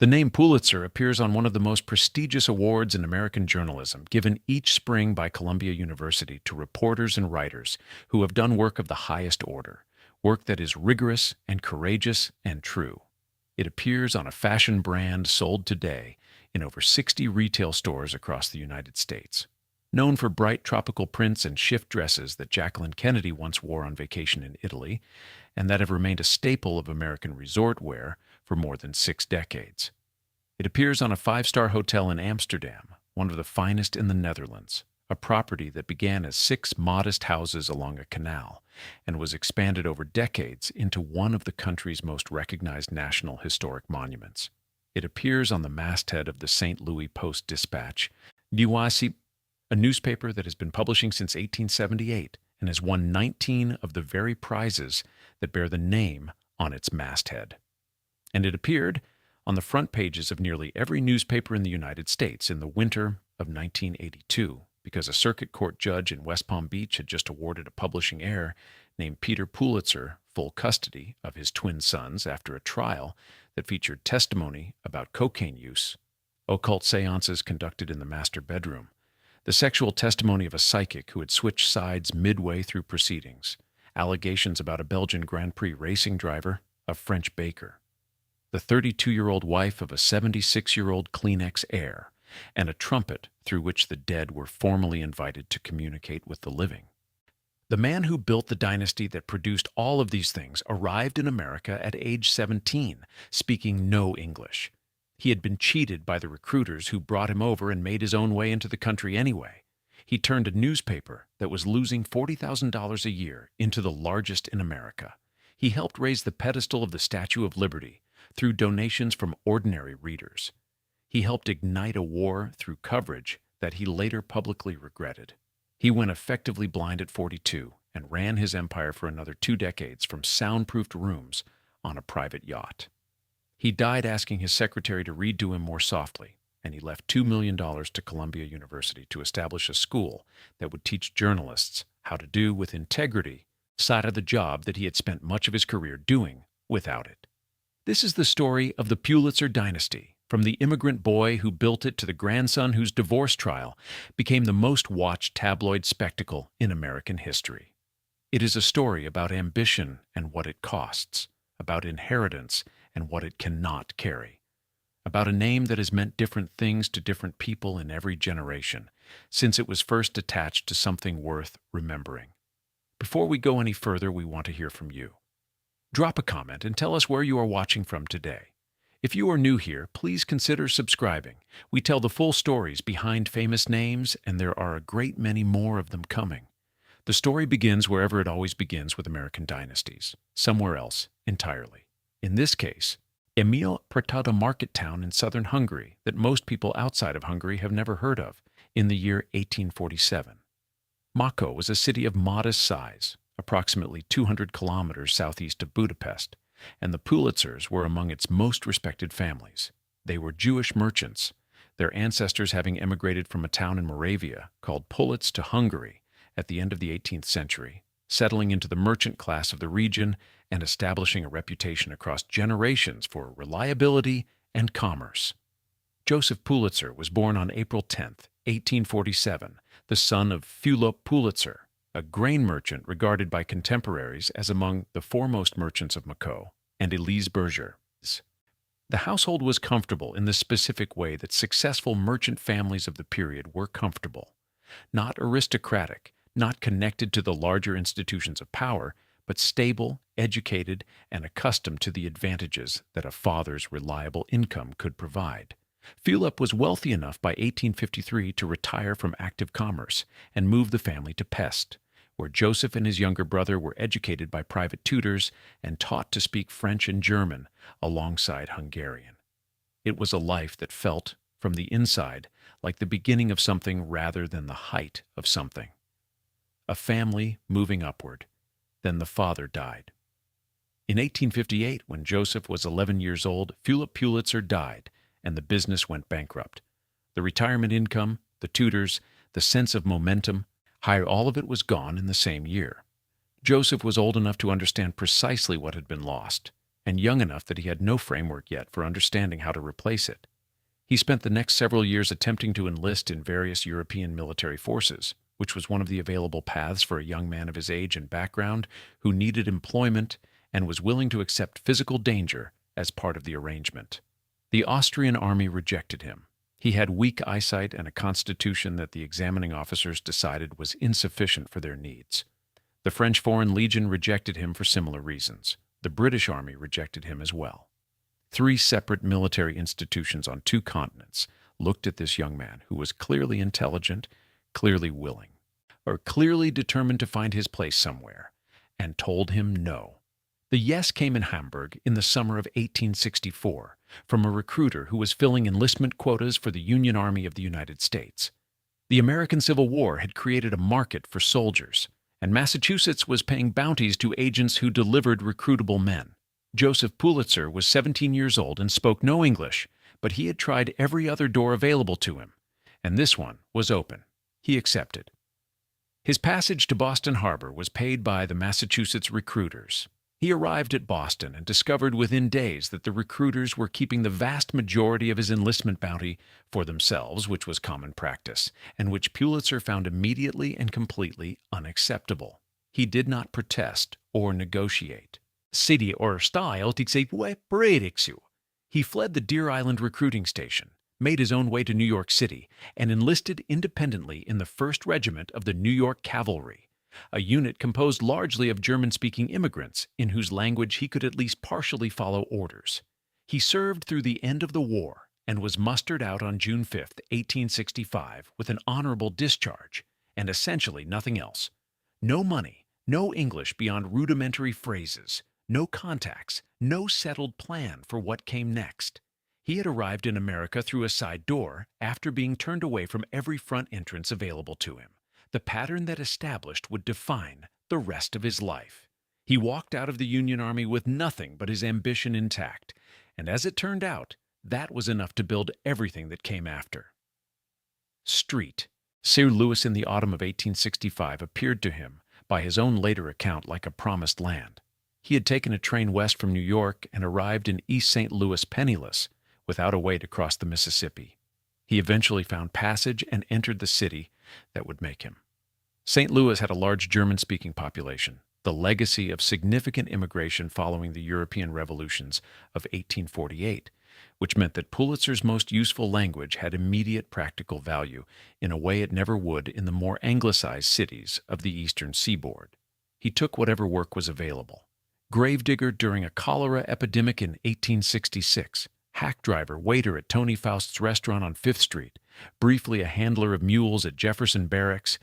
The name Pulitzer appears on one of the most prestigious awards in American journalism, given each spring by Columbia University to reporters and writers who have done work of the highest order, work that is rigorous and courageous and true. It appears on a fashion brand sold today in over 60 retail stores across the United States. Known for bright tropical prints and shift dresses that Jacqueline Kennedy once wore on vacation in Italy, and that have remained a staple of American resort wear for more than 6 decades. It appears on a 5-star hotel in Amsterdam, one of the finest in the Netherlands, a property that began as 6 modest houses along a canal and was expanded over decades into one of the country's most recognized national historic monuments. It appears on the masthead of the St. Louis Post-Dispatch, a newspaper that has been publishing since 1878 and has won 19 of the very prizes that bear the name on its masthead. And it appeared on the front pages of nearly every newspaper in the United States in the winter of 1982 because a circuit court judge in West Palm Beach had just awarded a publishing heir named Peter Pulitzer full custody of his twin sons after a trial that featured testimony about cocaine use, occult seances conducted in the master bedroom, the sexual testimony of a psychic who had switched sides midway through proceedings, allegations about a Belgian Grand Prix racing driver, a French baker, the 32-year-old wife of a 76-year-old Kleenex heir, and a trumpet through which the dead were formally invited to communicate with the living. The man who built the dynasty that produced all of these things arrived in America at age 17, speaking no English. He had been cheated by the recruiters who brought him over and made his own way into the country anyway. He turned a newspaper that was losing $40,000 a year into the largest in America. He helped raise the pedestal of the Statue of Liberty through donations from ordinary readers. He helped ignite a war through coverage that he later publicly regretted. He went effectively blind at 42 and ran his empire for another 2 decades from soundproofed rooms on a private yacht. He died asking his secretary to read to him more softly, and he left $2 million to Columbia University to establish a school that would teach journalists how to do with integrity the side of the job that he had spent much of his career doing without it. This is the story of the Pulitzer dynasty, from the immigrant boy who built it to the grandson whose divorce trial became the most watched tabloid spectacle in American history. It is a story about ambition and what it costs, about inheritance and what it cannot carry, about a name that has meant different things to different people in every generation, since it was first attached to something worth remembering. Before we go any further, we want to hear from you. Drop a comment and tell us where you are watching from today. If you are new here, please consider subscribing. We tell the full stories behind famous names, and there are a great many more of them coming. The story begins wherever it always begins with American dynasties, somewhere else entirely. In this case, Emil Purtada market town in southern Hungary that most people outside of Hungary have never heard of, in the year 1847. Makó was a city of modest size, approximately 200 kilometers southeast of Budapest, and the Pulitzers were among its most respected families. They were Jewish merchants, their ancestors having emigrated from a town in Moravia called Pulitz to Hungary at the end of the 18th century, settling into the merchant class of the region and establishing a reputation across generations for reliability and commerce. Joseph Pulitzer was born on April 10, 1847, the son of Philip Pulitzer, a grain merchant regarded by contemporaries as among the foremost merchants of Makó, and Elise Berger. The household was comfortable in the specific way that successful merchant families of the period were comfortable. Not aristocratic, not connected to the larger institutions of power, but stable, educated, and accustomed to the advantages that a father's reliable income could provide. Philip was wealthy enough by 1853 to retire from active commerce and move the family to Pest, where Joseph and his younger brother were educated by private tutors and taught to speak French and German alongside Hungarian. It was a life that felt, from the inside, like the beginning of something rather than the height of something. A family moving upward. Then the father died. In 1858, when Joseph was 11 years old, Philip Pulitzer died, and the business went bankrupt. The retirement income, the tutors, the sense of momentum, all of it was gone in the same year. Joseph was old enough to understand precisely what had been lost, and young enough that he had no framework yet for understanding how to replace it. He spent the next several years attempting to enlist in various European military forces, which was one of the available paths for a young man of his age and background who needed employment and was willing to accept physical danger as part of the arrangement. The Austrian army rejected him. He had weak eyesight and a constitution that the examining officers decided was insufficient for their needs. The French Foreign Legion rejected him for similar reasons. The British Army rejected him as well. 3 separate military institutions on 2 continents looked at this young man who was clearly intelligent, clearly willing, or clearly determined to find his place somewhere, and told him no. The yes came in Hamburg in the summer of 1864 from a recruiter who was filling enlistment quotas for the Union Army of the United States. The American Civil War had created a market for soldiers, and Massachusetts was paying bounties to agents who delivered recruitable men. Joseph Pulitzer was 17 years old and spoke no English, but he had tried every other door available to him, and this one was open. He accepted. His passage to Boston Harbor was paid by the Massachusetts recruiters. He arrived at Boston and discovered within days that the recruiters were keeping the vast majority of his enlistment bounty for themselves, which was common practice, and which Pulitzer found immediately and completely unacceptable. He did not protest or negotiate. City or style He fled the Deer Island recruiting station, made his own way to New York City, and enlisted independently in the 1st Regiment of the New York Cavalry, a unit composed largely of German-speaking immigrants in whose language he could at least partially follow orders. He served through the end of the war and was mustered out on June 5, 1865, with an honorable discharge and essentially nothing else. No money, no English beyond rudimentary phrases, no contacts, no settled plan for what came next. He had arrived in America through a side door after being turned away from every front entrance available to him. The pattern that established would define the rest of his life. He walked out of the Union Army with nothing but his ambition intact, and as it turned out, that was enough to build everything that came after. Street. Sir Lewis in the autumn of 1865 appeared to him, by his own later account, like a promised land. He had taken a train west from New York and arrived in East St. Louis penniless, without a way to cross the Mississippi. He eventually found passage and entered the city that would make him. St. Louis had a large German-speaking population, the legacy of significant immigration following the European revolutions of 1848, which meant that Pulitzer's most useful language had immediate practical value in a way it never would in the more anglicized cities of the eastern seaboard. He took whatever work was available. Gravedigger during a cholera epidemic in 1866, hack driver, waiter at Tony Faust's restaurant on 5th Street, briefly a handler of mules at Jefferson Barracks,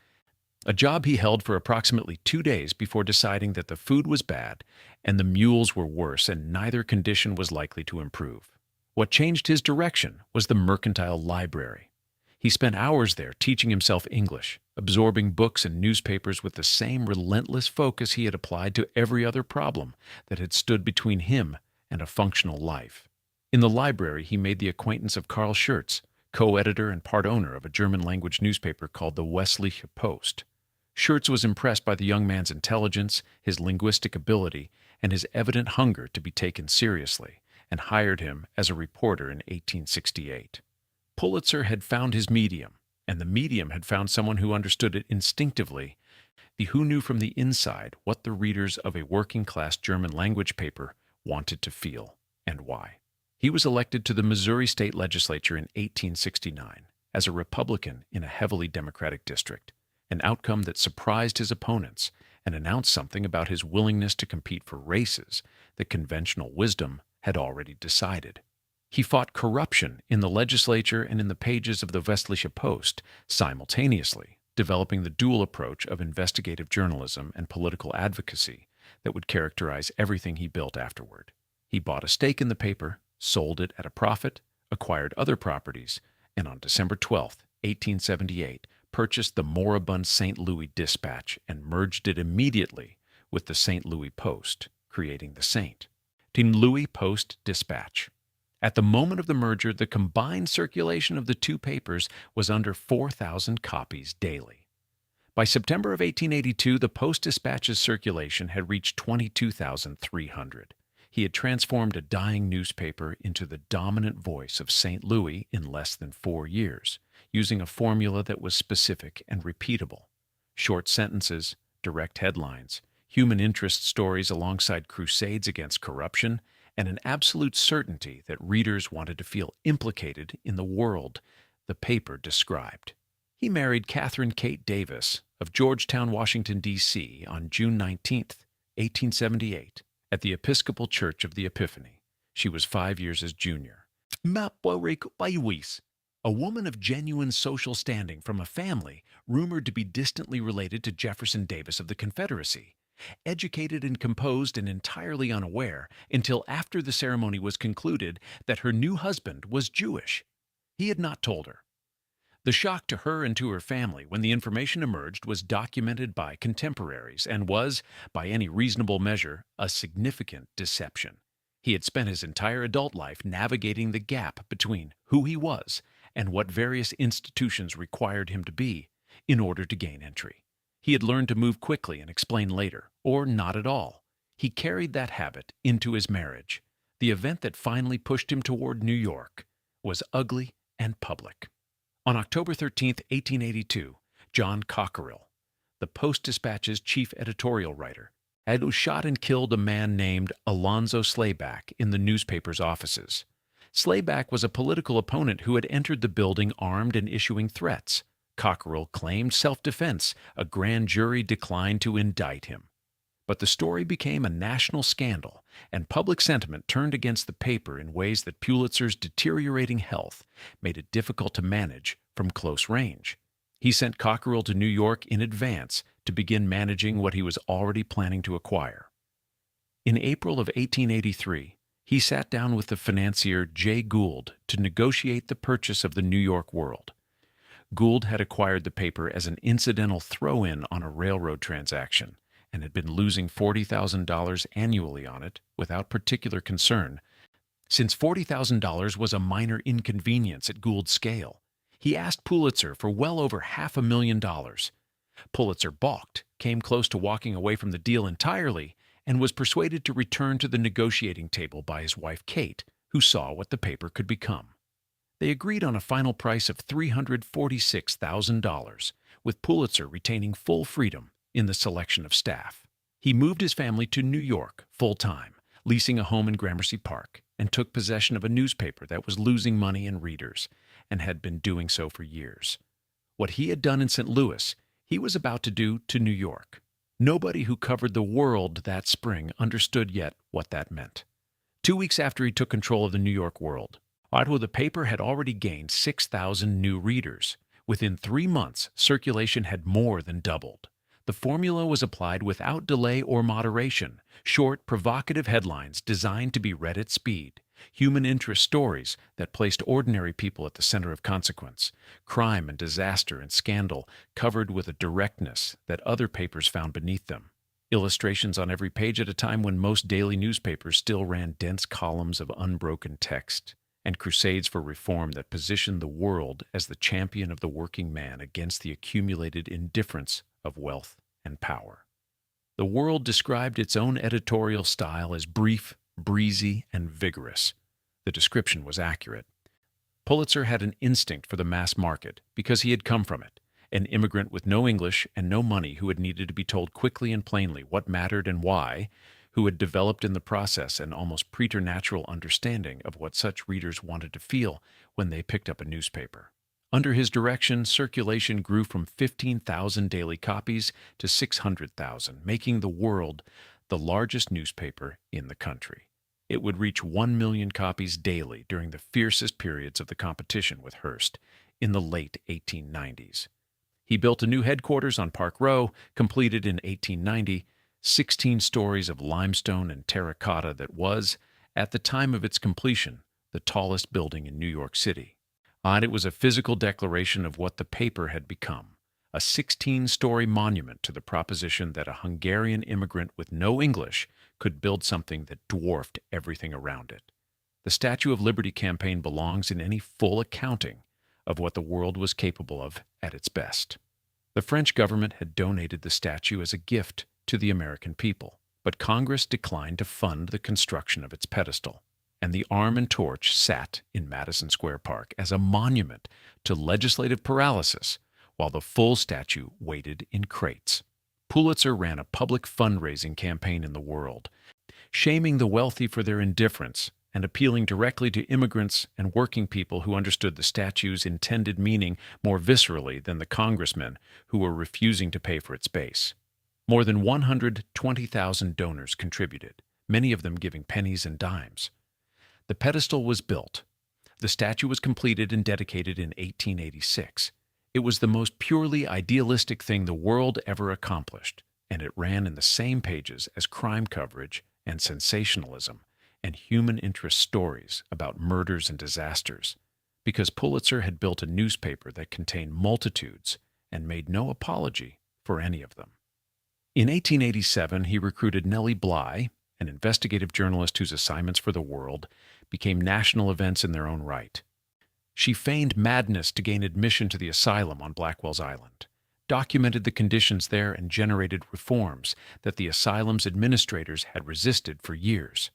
a job he held for approximately 2 days before deciding that the food was bad and the mules were worse and neither condition was likely to improve. What changed his direction was the Mercantile Library. He spent hours there teaching himself English, absorbing books and newspapers with the same relentless focus he had applied to every other problem that had stood between him and a functional life. In the library, he made the acquaintance of Carl Schurz, co-editor and part owner of a German-language newspaper called the Westliche Post. Schurz was impressed by the young man's intelligence, his linguistic ability, and his evident hunger to be taken seriously, and hired him as a reporter in 1868. Pulitzer had found his medium, and the medium had found someone who understood it instinctively, who knew from the inside what the readers of a working-class German-language paper wanted to feel, and why. He was elected to the Missouri State Legislature in 1869 as a Republican in a heavily Democratic district, an outcome that surprised his opponents and announced something about his willingness to compete for races that conventional wisdom had already decided. He fought corruption in the legislature and in the pages of the Westliche Post simultaneously, developing the dual approach of investigative journalism and political advocacy that would characterize everything he built afterward. He bought a stake in the paper, sold it at a profit, acquired other properties, and on December 12, 1878, purchased the moribund St. Louis Dispatch and merged it immediately with the St. Louis Post, creating the St. Louis Post Dispatch. At the moment of the merger, the combined circulation of the two papers was under 4,000 copies daily. By September of 1882, the Post Dispatch's circulation had reached 22,300. He had transformed a dying newspaper into the dominant voice of St. Louis in less than 4 years, using a formula that was specific and repeatable. Short sentences, direct headlines, human interest stories alongside crusades against corruption, and an absolute certainty that readers wanted to feel implicated in the world the paper described. He married Catherine Kate Davis of Georgetown, Washington, D.C. on June 19, 1878, at the Episcopal Church of the Epiphany. She was 5 years his junior. A woman of genuine social standing from a family rumored to be distantly related to Jefferson Davis of the Confederacy, educated and composed and entirely unaware until after the ceremony was concluded that her new husband was Jewish. He had not told her. The shock to her and to her family when the information emerged was documented by contemporaries and was, by any reasonable measure, a significant deception. He had spent his entire adult life navigating the gap between who he was and what various institutions required him to be in order to gain entry. He had learned to move quickly and explain later, or not at all. He carried that habit into his marriage. The event that finally pushed him toward New York was ugly and public. On October 13, 1882, John Cockerill, the Post-Dispatch's chief editorial writer, had shot and killed a man named Alonzo Slayback in the newspaper's offices. Slayback was a political opponent who had entered the building armed and issuing threats. Cockerill claimed self-defense. A grand jury declined to indict him. But the story became a national scandal, and public sentiment turned against the paper in ways that Pulitzer's deteriorating health made it difficult to manage from close range. He sent Cockerill to New York in advance to begin managing what he was already planning to acquire. In April of 1883, he sat down with the financier Jay Gould to negotiate the purchase of the New York World. Gould had acquired the paper as an incidental throw-in on a railroad transaction and had been losing $40,000 annually on it without particular concern. Since $40,000 was a minor inconvenience at Gould's scale, he asked Pulitzer for well over $500,000. Pulitzer balked, came close to walking away from the deal entirely, and was persuaded to return to the negotiating table by his wife Kate, who saw what the paper could become. They agreed on a final price of $346,000, with Pulitzer retaining full freedom in the selection of staff. He moved his family to New York full-time, leasing a home in Gramercy Park, and took possession of a newspaper that was losing money and readers, and had been doing so for years. What he had done in St. Louis, he was about to do to New York. Nobody who covered the world that spring understood yet what that meant. 2 weeks after he took control of the New York World, the paper had already gained 6,000 new readers. Within 3 months, circulation had more than doubled. The formula was applied without delay or moderation. Short, provocative headlines designed to be read at speed. Human interest stories that placed ordinary people at the center of consequence. Crime and disaster and scandal covered with a directness that other papers found beneath them. Illustrations on every page at a time when most daily newspapers still ran dense columns of unbroken text. And crusades for reform that positioned the world as the champion of the working man against the accumulated indifference of wealth and power. The World described its own editorial style as brief, breezy, and vigorous. The description was accurate. Pulitzer had an instinct for the mass market because he had come from it, an immigrant with no English and no money who had needed to be told quickly and plainly what mattered and why, who had developed in the process an almost preternatural understanding of what such readers wanted to feel when they picked up a newspaper. Under his direction, circulation grew from 15,000 daily copies to 600,000, making the World the largest newspaper in the country. It would reach 1 million copies daily during the fiercest periods of the competition with Hearst in the late 1890s. He built a new headquarters on Park Row, completed in 1890, 16 stories of limestone and terracotta that was, at the time of its completion, the tallest building in New York City. And it was a physical declaration of what the paper had become, a 16-story monument to the proposition that a Hungarian immigrant with no English could build something that dwarfed everything around it. The Statue of Liberty campaign belongs in any full accounting of what the World was capable of at its best. The French government had donated the statue as a gift to the American people. but Congress declined to fund the construction of its pedestal, and the Arm and Torch sat in Madison Square Park as a monument to legislative paralysis, while the full statue waited in crates. Pulitzer ran a public fundraising campaign in the world, shaming the wealthy for their indifference and appealing directly to immigrants and working people who understood the statue's intended meaning more viscerally than the congressmen who were refusing to pay for its base. More than 120,000 donors contributed, many of them giving pennies and dimes. The pedestal was built. The statue was completed and dedicated in 1886. It was the most purely idealistic thing the world ever accomplished, and it ran in the same pages as crime coverage and sensationalism and human interest stories about murders and disasters, because Pulitzer had built a newspaper that contained multitudes and made no apology for any of them. In 1887, he recruited Nellie Bly, an investigative journalist whose assignments for the World became national events in their own right. She feigned madness to gain admission to the asylum on Blackwell's Island, documented the conditions there, and generated reforms that the asylum's administrators had resisted for years.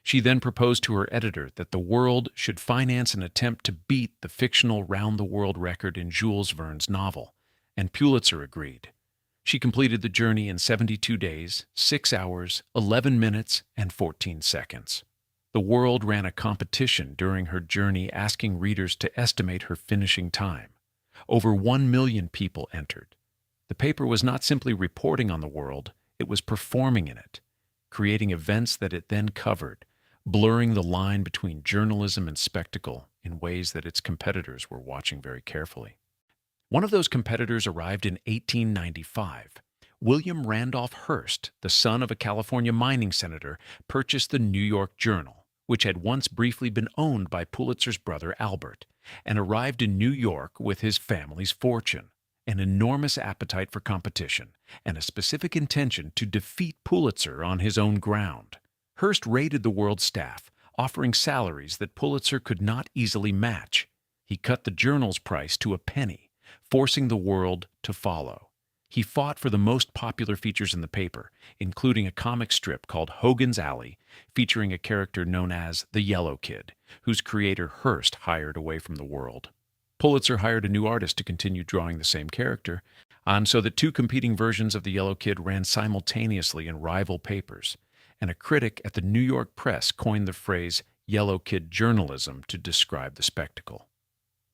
She then proposed to her editor that the World should finance an attempt to beat the fictional round-the-world record in Jules Verne's novel, and Pulitzer agreed. She completed the journey in 72 days, 6 hours, 11 minutes, and 14 seconds. The World ran a competition during her journey asking readers to estimate her finishing time. Over 1 million people entered. The paper was not simply reporting on the world, it was performing in it, creating events that it then covered, blurring the line between journalism and spectacle in ways that its competitors were watching very carefully. One of those competitors arrived in 1895. William Randolph Hearst, the son of a California mining senator, purchased the New York Journal, which had once briefly been owned by Pulitzer's brother Albert, and arrived in New York with his family's fortune, an enormous appetite for competition, and a specific intention to defeat Pulitzer on his own ground. Hearst raided the World staff, offering salaries that Pulitzer could not easily match. He cut the Journal's price to a penny, forcing the World to follow. He fought for the most popular features in the paper, including a comic strip called Hogan's Alley, featuring a character known as the Yellow Kid, whose creator Hearst hired away from the World. Pulitzer hired a new artist to continue drawing the same character, and so the two competing versions of the Yellow Kid ran simultaneously in rival papers, and a critic at the New York Press coined the phrase Yellow Kid journalism to describe the spectacle.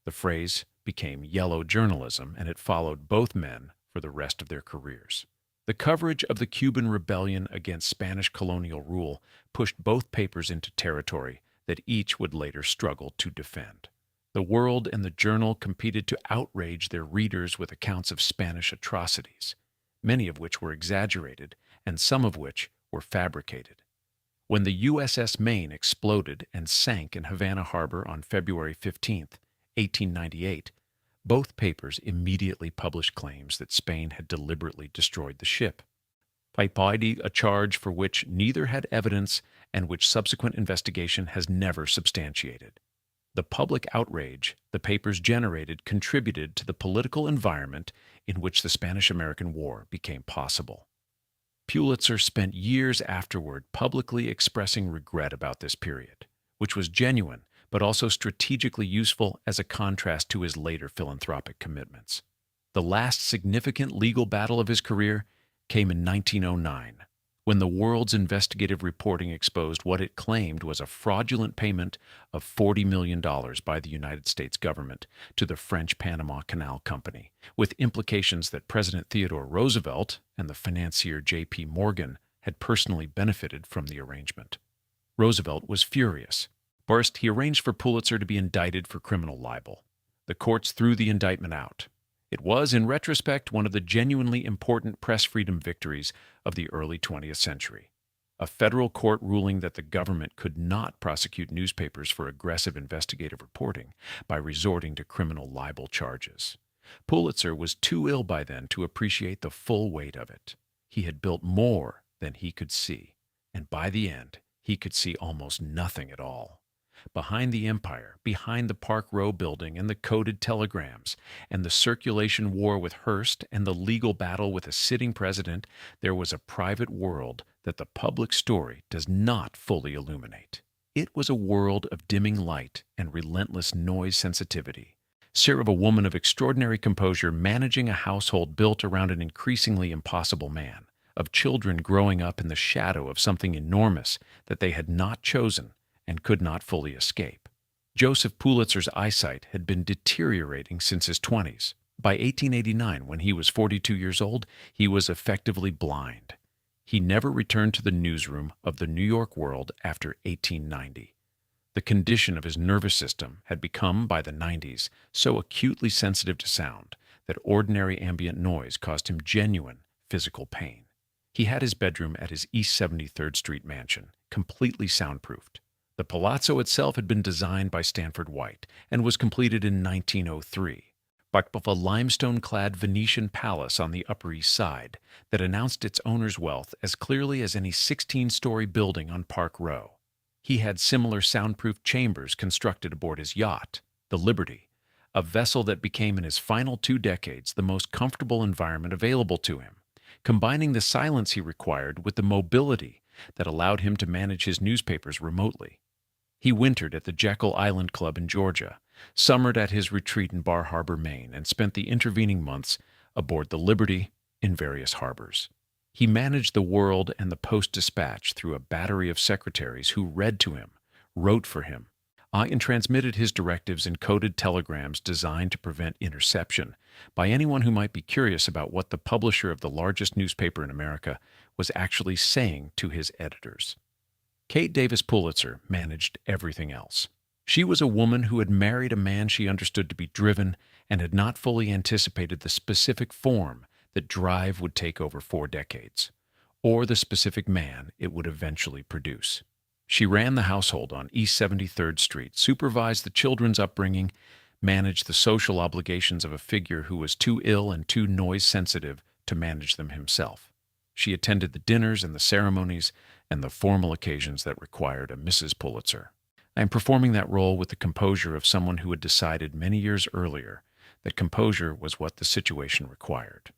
The phrase became yellow journalism, and it followed both men for the rest of their careers. The coverage of the Cuban rebellion against Spanish colonial rule pushed both papers into territory that each would later struggle to defend. The World and the Journal competed to outrage their readers with accounts of Spanish atrocities, many of which were exaggerated and some of which were fabricated. When the USS Maine exploded and sank in Havana Harbor on February 15, 1898, both papers immediately published claims that Spain had deliberately destroyed the ship, a charge for which neither had evidence and which subsequent investigation has never substantiated. The public outrage the papers generated contributed to the political environment in which the Spanish-American War became possible. Pulitzer spent years afterward publicly expressing regret about this period, which was genuine but also strategically useful as a contrast to his later philanthropic commitments. The last significant legal battle of his career came in 1909, when the World's investigative reporting exposed what it claimed was a fraudulent payment of $40 million by the United States government to the French Panama Canal Company, with implications that President Theodore Roosevelt and the financier J.P. Morgan had personally benefited from the arrangement. Roosevelt was furious. First, he arranged for Pulitzer to be indicted for criminal libel. The courts threw the indictment out. It was, in retrospect, one of the genuinely important press freedom victories of the early 20th century. A federal court ruling that the government could not prosecute newspapers for aggressive investigative reporting by resorting to criminal libel charges. Pulitzer was too ill by then to appreciate the full weight of it. He had built more than he could see, and by the end, he could see almost nothing at all. Behind the empire, behind the Park Row building and the coded telegrams, and the circulation war with Hearst and the legal battle with a sitting president, there was a private world that the public story does not fully illuminate. It was a world of dimming light and relentless noise sensitivity. Serve a woman of extraordinary composure managing a household built around an increasingly impossible man, of children growing up in the shadow of something enormous that they had not chosen and could not fully escape. Joseph Pulitzer's eyesight had been deteriorating since his 20s. By 1889, when he was 42 years old, he was effectively blind. He never returned to the newsroom of the New York World after 1890. The condition of his nervous system had become, by the 90s, so acutely sensitive to sound that ordinary ambient noise caused him genuine physical pain. He had his bedroom at his East 73rd Street mansion, completely soundproofed. The palazzo itself had been designed by Stanford White and was completed in 1903. But of a limestone-clad Venetian palace on the Upper East Side that announced its owner's wealth as clearly as any 16-story building on Park Row. He had similar soundproof chambers constructed aboard his yacht, the Liberty, a vessel that became in his final 2 decades the most comfortable environment available to him, combining the silence he required with the mobility that allowed him to manage his newspapers remotely. He wintered at the Jekyll Island Club in Georgia, summered at his retreat in Bar Harbor, Maine, and spent the intervening months aboard the Liberty in various harbors. He managed the World and the Post-Dispatch through a battery of secretaries who read to him, wrote for him, and transmitted his directives in coded telegrams designed to prevent interception by anyone who might be curious about what the publisher of the largest newspaper in America was actually saying to his editors. Kate Davis Pulitzer managed everything else. She was a woman who had married a man she understood to be driven and had not fully anticipated the specific form that drive would take over 4 decades, or the specific man it would eventually produce. She ran the household on East 73rd Street, supervised the children's upbringing, managed the social obligations of a figure who was too ill and too noise-sensitive to manage them himself. She attended the dinners and the ceremonies and the formal occasions that required a Mrs. Pulitzer. I am performing that role with the composure of someone who had decided many years earlier that composure was what the situation required.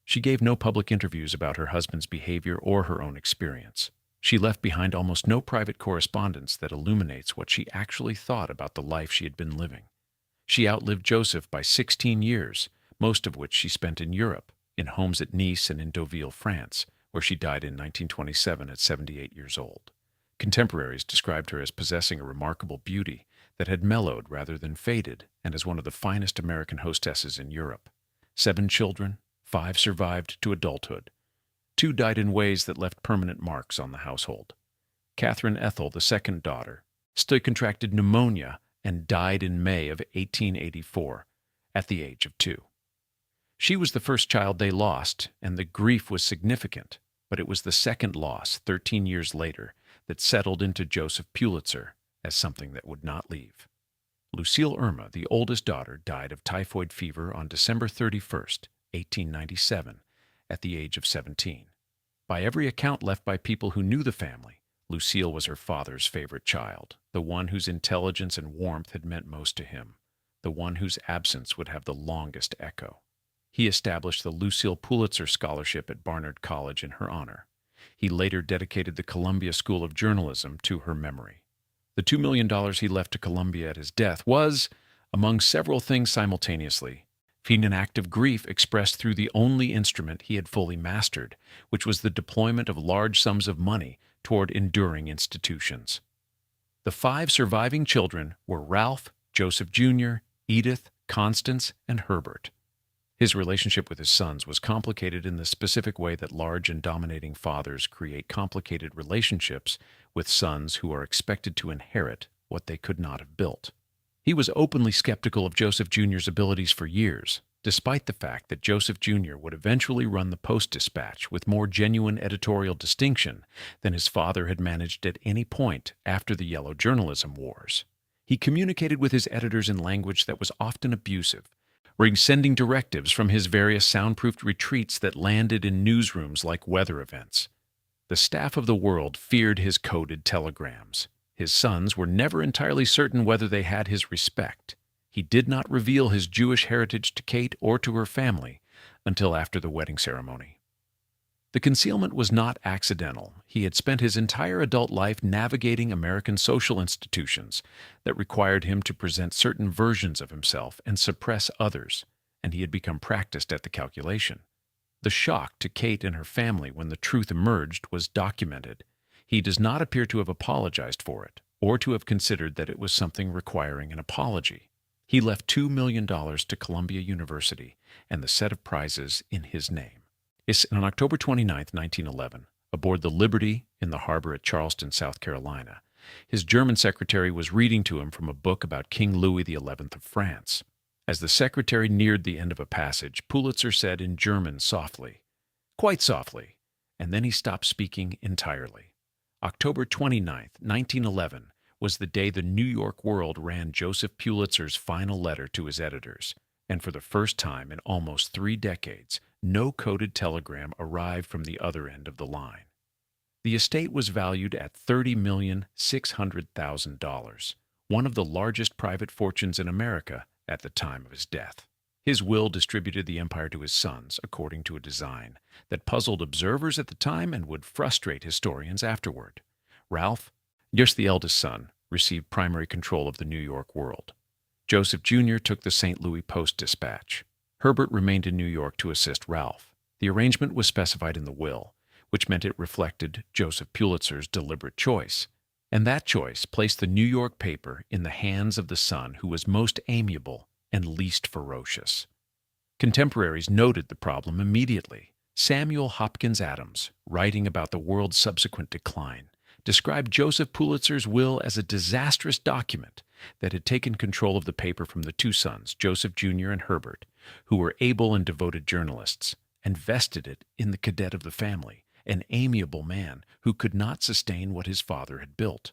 She gave no public interviews about her husband's behavior or her own experience. She left behind almost no private correspondence that illuminates what she actually thought about the life she had been living. She outlived Joseph by 16 years, most of which she spent in Europe, in homes at Nice and in Deauville, France, where she died in 1927 at 78 years old. Contemporaries described her as possessing a remarkable beauty that had mellowed rather than faded, and as one of the finest American hostesses in Europe. 7 children, 5 survived to adulthood. 2 died in ways that left permanent marks on the household. Catherine Ethel, the second daughter, still contracted pneumonia and died in May of 1884 at the age of 2. She was the first child they lost, and the grief was significant, but it was the second loss, 13 years later, that settled into Joseph Pulitzer as something that would not leave. Lucille Irma, the oldest daughter, died of typhoid fever on December 31st, 1897, at the age of 17. By every account left by people who knew the family, Lucille was her father's favorite child, the one whose intelligence and warmth had meant most to him, the one whose absence would have the longest echo. He established the Lucille Pulitzer Scholarship at Barnard College in her honor. He later dedicated the Columbia School of Journalism to her memory. The $2 million he left to Columbia at his death was, among several things simultaneously, an act of grief expressed through the only instrument he had fully mastered, which was the deployment of large sums of money toward enduring institutions. The 5 surviving children were Ralph, Joseph Jr., Edith, Constance, and Herbert. His relationship with his sons was complicated in the specific way that large and dominating fathers create complicated relationships with sons who are expected to inherit what they could not have built. He was openly skeptical of Joseph Jr.'s abilities for years, despite the fact that Joseph Jr. would eventually run the Post-Dispatch with more genuine editorial distinction than his father had managed at any point after the yellow journalism wars. He communicated with his editors in language that was often abusive, sending directives from his various soundproofed retreats that landed in newsrooms like weather events. The staff of the World feared his coded telegrams. His sons were never entirely certain whether they had his respect. He did not reveal his Jewish heritage to Kate or to her family until after the wedding ceremony. The concealment was not accidental. He had spent his entire adult life navigating American social institutions that required him to present certain versions of himself and suppress others, and he had become practiced at the calculation. The shock to Kate and her family when the truth emerged was documented. He does not appear to have apologized for it, or to have considered that it was something requiring an apology. He left $2 million to Columbia University and the set of prizes in his name. On October 29, 1911, aboard the Liberty in the harbor at Charleston, South Carolina, his German secretary was reading to him from a book about King Louis XI of France. As the secretary neared the end of a passage, Pulitzer said in German softly, quite softly, and then he stopped speaking entirely. October 29, 1911, was the day the New York World ran Joseph Pulitzer's final letter to his editors, and for the first time in almost 3 decades, no coded telegram arrived from the other end of the line. The estate was valued at $30,600,000, one of the largest private fortunes in America at the time of his death. His will distributed the empire to his sons according to a design that puzzled observers at the time and would frustrate historians afterward. Ralph, just the eldest son, received primary control of the New York World. Joseph Jr. took the St. Louis Post-Dispatch. Herbert remained in New York to assist Ralph. The arrangement was specified in the will, which meant it reflected Joseph Pulitzer's deliberate choice, and that choice placed the New York paper in the hands of the son who was most amiable and least ferocious. Contemporaries noted the problem immediately. Samuel Hopkins Adams, writing about the world's subsequent decline, described Joseph Pulitzer's will as a disastrous document that had taken control of the paper from the 2 sons, Joseph Jr. and Herbert, who were able and devoted journalists, and vested it in the cadet of the family, an amiable man who could not sustain what his father had built.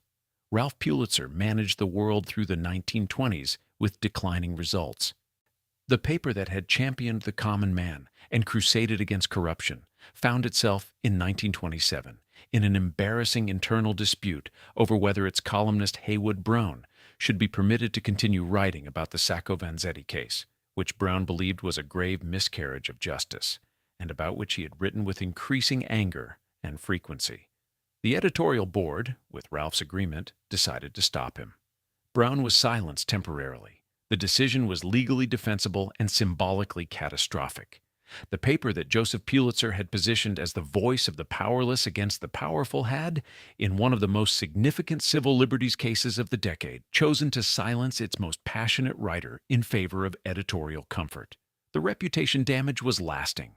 Ralph Pulitzer managed the world through the 1920s with declining results. The paper that had championed the common man and crusaded against corruption found itself in 1927 in an embarrassing internal dispute over whether its columnist Haywood Brown should be permitted to continue writing about the Sacco-Vanzetti case, which Brown believed was a grave miscarriage of justice, and about which he had written with increasing anger and frequency. The editorial board, with Ralph's agreement, decided to stop him. Brown was silenced temporarily. The decision was legally defensible and symbolically catastrophic. The paper that Joseph Pulitzer had positioned as the voice of the powerless against the powerful had, in one of the most significant civil liberties cases of the decade, chosen to silence its most passionate writer in favor of editorial comfort. The reputation damage was lasting.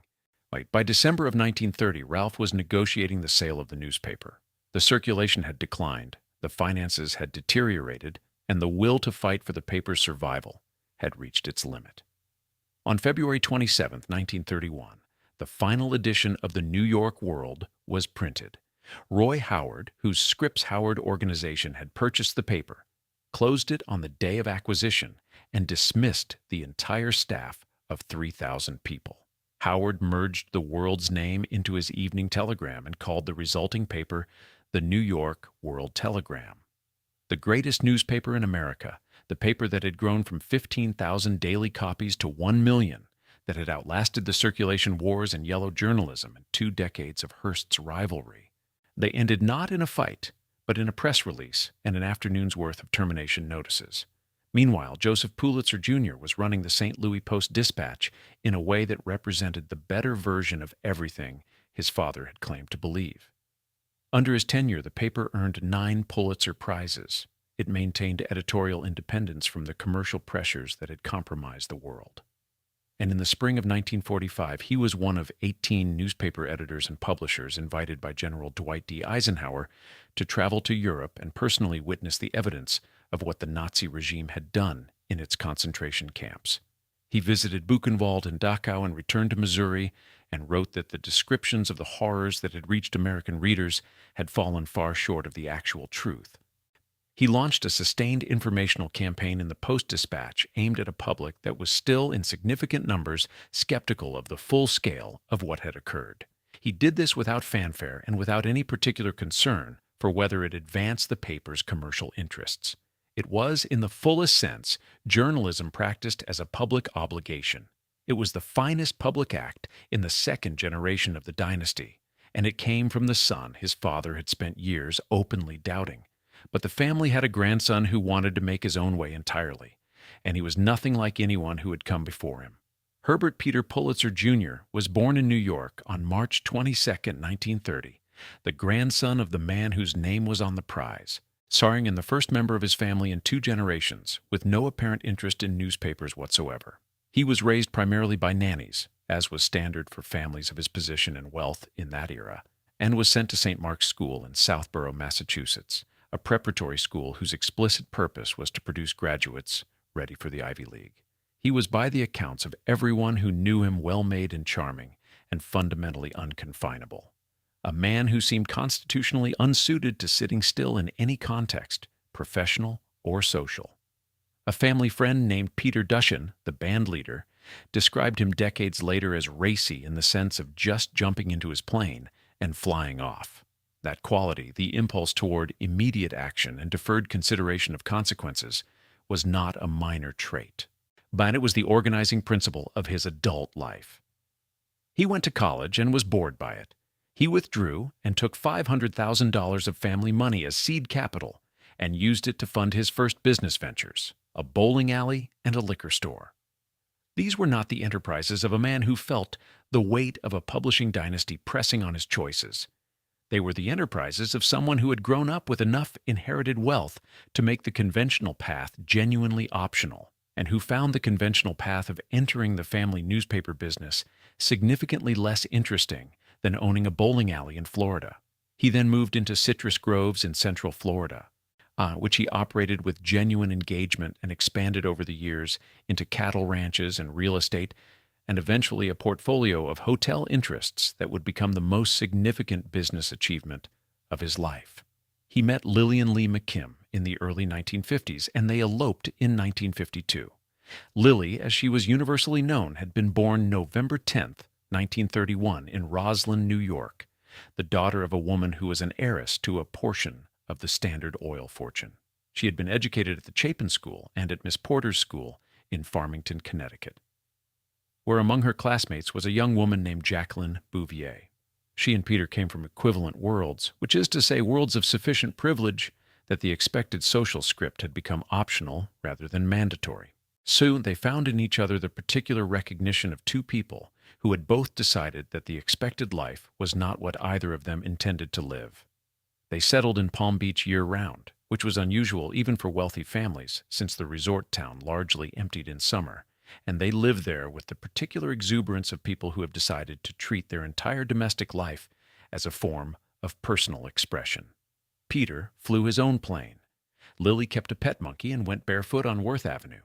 By December of 1930, Ralph was negotiating the sale of the newspaper. The circulation had declined, the finances had deteriorated, and the will to fight for the paper's survival had reached its limit. On February 27, 1931, the final edition of the New York World was printed. Roy Howard, whose Scripps Howard organization had purchased the paper, closed it on the day of acquisition and dismissed the entire staff of 3,000 people. Howard merged the World's name into his evening telegram and called the resulting paper the New York World Telegram. The greatest newspaper in America, the paper that had grown from 15,000 daily copies to 1 million, that had outlasted the circulation wars and yellow journalism and 2 decades of Hearst's rivalry. They ended not in a fight, but in a press release and an afternoon's worth of termination notices. Meanwhile, Joseph Pulitzer Jr. was running the St. Louis Post-Dispatch in a way that represented the better version of everything his father had claimed to believe. Under his tenure, the paper earned 9 Pulitzer Prizes. It maintained editorial independence from the commercial pressures that had compromised the world. And in the spring of 1945, he was one of 18 newspaper editors and publishers invited by General Dwight D. Eisenhower to travel to Europe and personally witness the evidence of what the Nazi regime had done in its concentration camps. He visited Buchenwald and Dachau and returned to Missouri and wrote that the descriptions of the horrors that had reached American readers had fallen far short of the actual truth. He launched a sustained informational campaign in the Post-Dispatch aimed at a public that was still in significant numbers skeptical of the full scale of what had occurred. He did this without fanfare and without any particular concern for whether it advanced the paper's commercial interests. It was, in the fullest sense, journalism practiced as a public obligation. It was the finest public act in the second generation of the Dynasty, and it came from the son his father had spent years openly doubting. But the family had a grandson who wanted to make his own way entirely, and he was nothing like anyone who had come before him. Herbert Peter Pulitzer, Jr. was born in New York on March 22, 1930, the grandson of the man whose name was on the prize, starring in the first member of his family in 2 generations, with no apparent interest in newspapers whatsoever. He was raised primarily by nannies, as was standard for families of his position and wealth in that era, and was sent to St. Mark's School in Southborough, Massachusetts, a preparatory school whose explicit purpose was to produce graduates ready for the Ivy League. He was, by the accounts of everyone who knew him, well-made and charming, and fundamentally unconfinable. A man who seemed constitutionally unsuited to sitting still in any context, professional or social. A family friend named Peter Dushan, the band leader, described him decades later as racy in the sense of just jumping into his plane and flying off. That quality, the impulse toward immediate action and deferred consideration of consequences, was not a minor trait, but it was the organizing principle of his adult life. He went to college and was bored by it. He withdrew and took $500,000 of family money as seed capital and used it to fund his first business ventures, a bowling alley and a liquor store. These were not the enterprises of a man who felt the weight of a publishing dynasty pressing on his choices. They were the enterprises of someone who had grown up with enough inherited wealth to make the conventional path genuinely optional, and who found the conventional path of entering the family newspaper business significantly less interesting than owning a bowling alley in Florida. He then moved into citrus groves in Central Florida, which he operated with genuine engagement and expanded over the years into cattle ranches and real estate, and eventually a portfolio of hotel interests that would become the most significant business achievement of his life. He met Lillian Lee McKim in the early 1950s, and they eloped in 1952. Lily, as she was universally known, had been born November 10, 1931, in Roslyn, New York, the daughter of a woman who was an heiress to a portion of the Standard Oil fortune. She had been educated at the Chapin School and at Miss Porter's School in Farmington, Connecticut, where among her classmates was a young woman named Jacqueline Bouvier. She and Peter came from equivalent worlds, which is to say worlds of sufficient privilege that the expected social script had become optional rather than mandatory. Soon they found in each other the particular recognition of 2 people who had both decided that the expected life was not what either of them intended to live. They settled in Palm Beach year-round, which was unusual even for wealthy families since the resort town largely emptied in summer, and they lived there with the particular exuberance of people who have decided to treat their entire domestic life as a form of personal expression. Peter flew his own plane. Lily kept a pet monkey and went barefoot on Worth Avenue.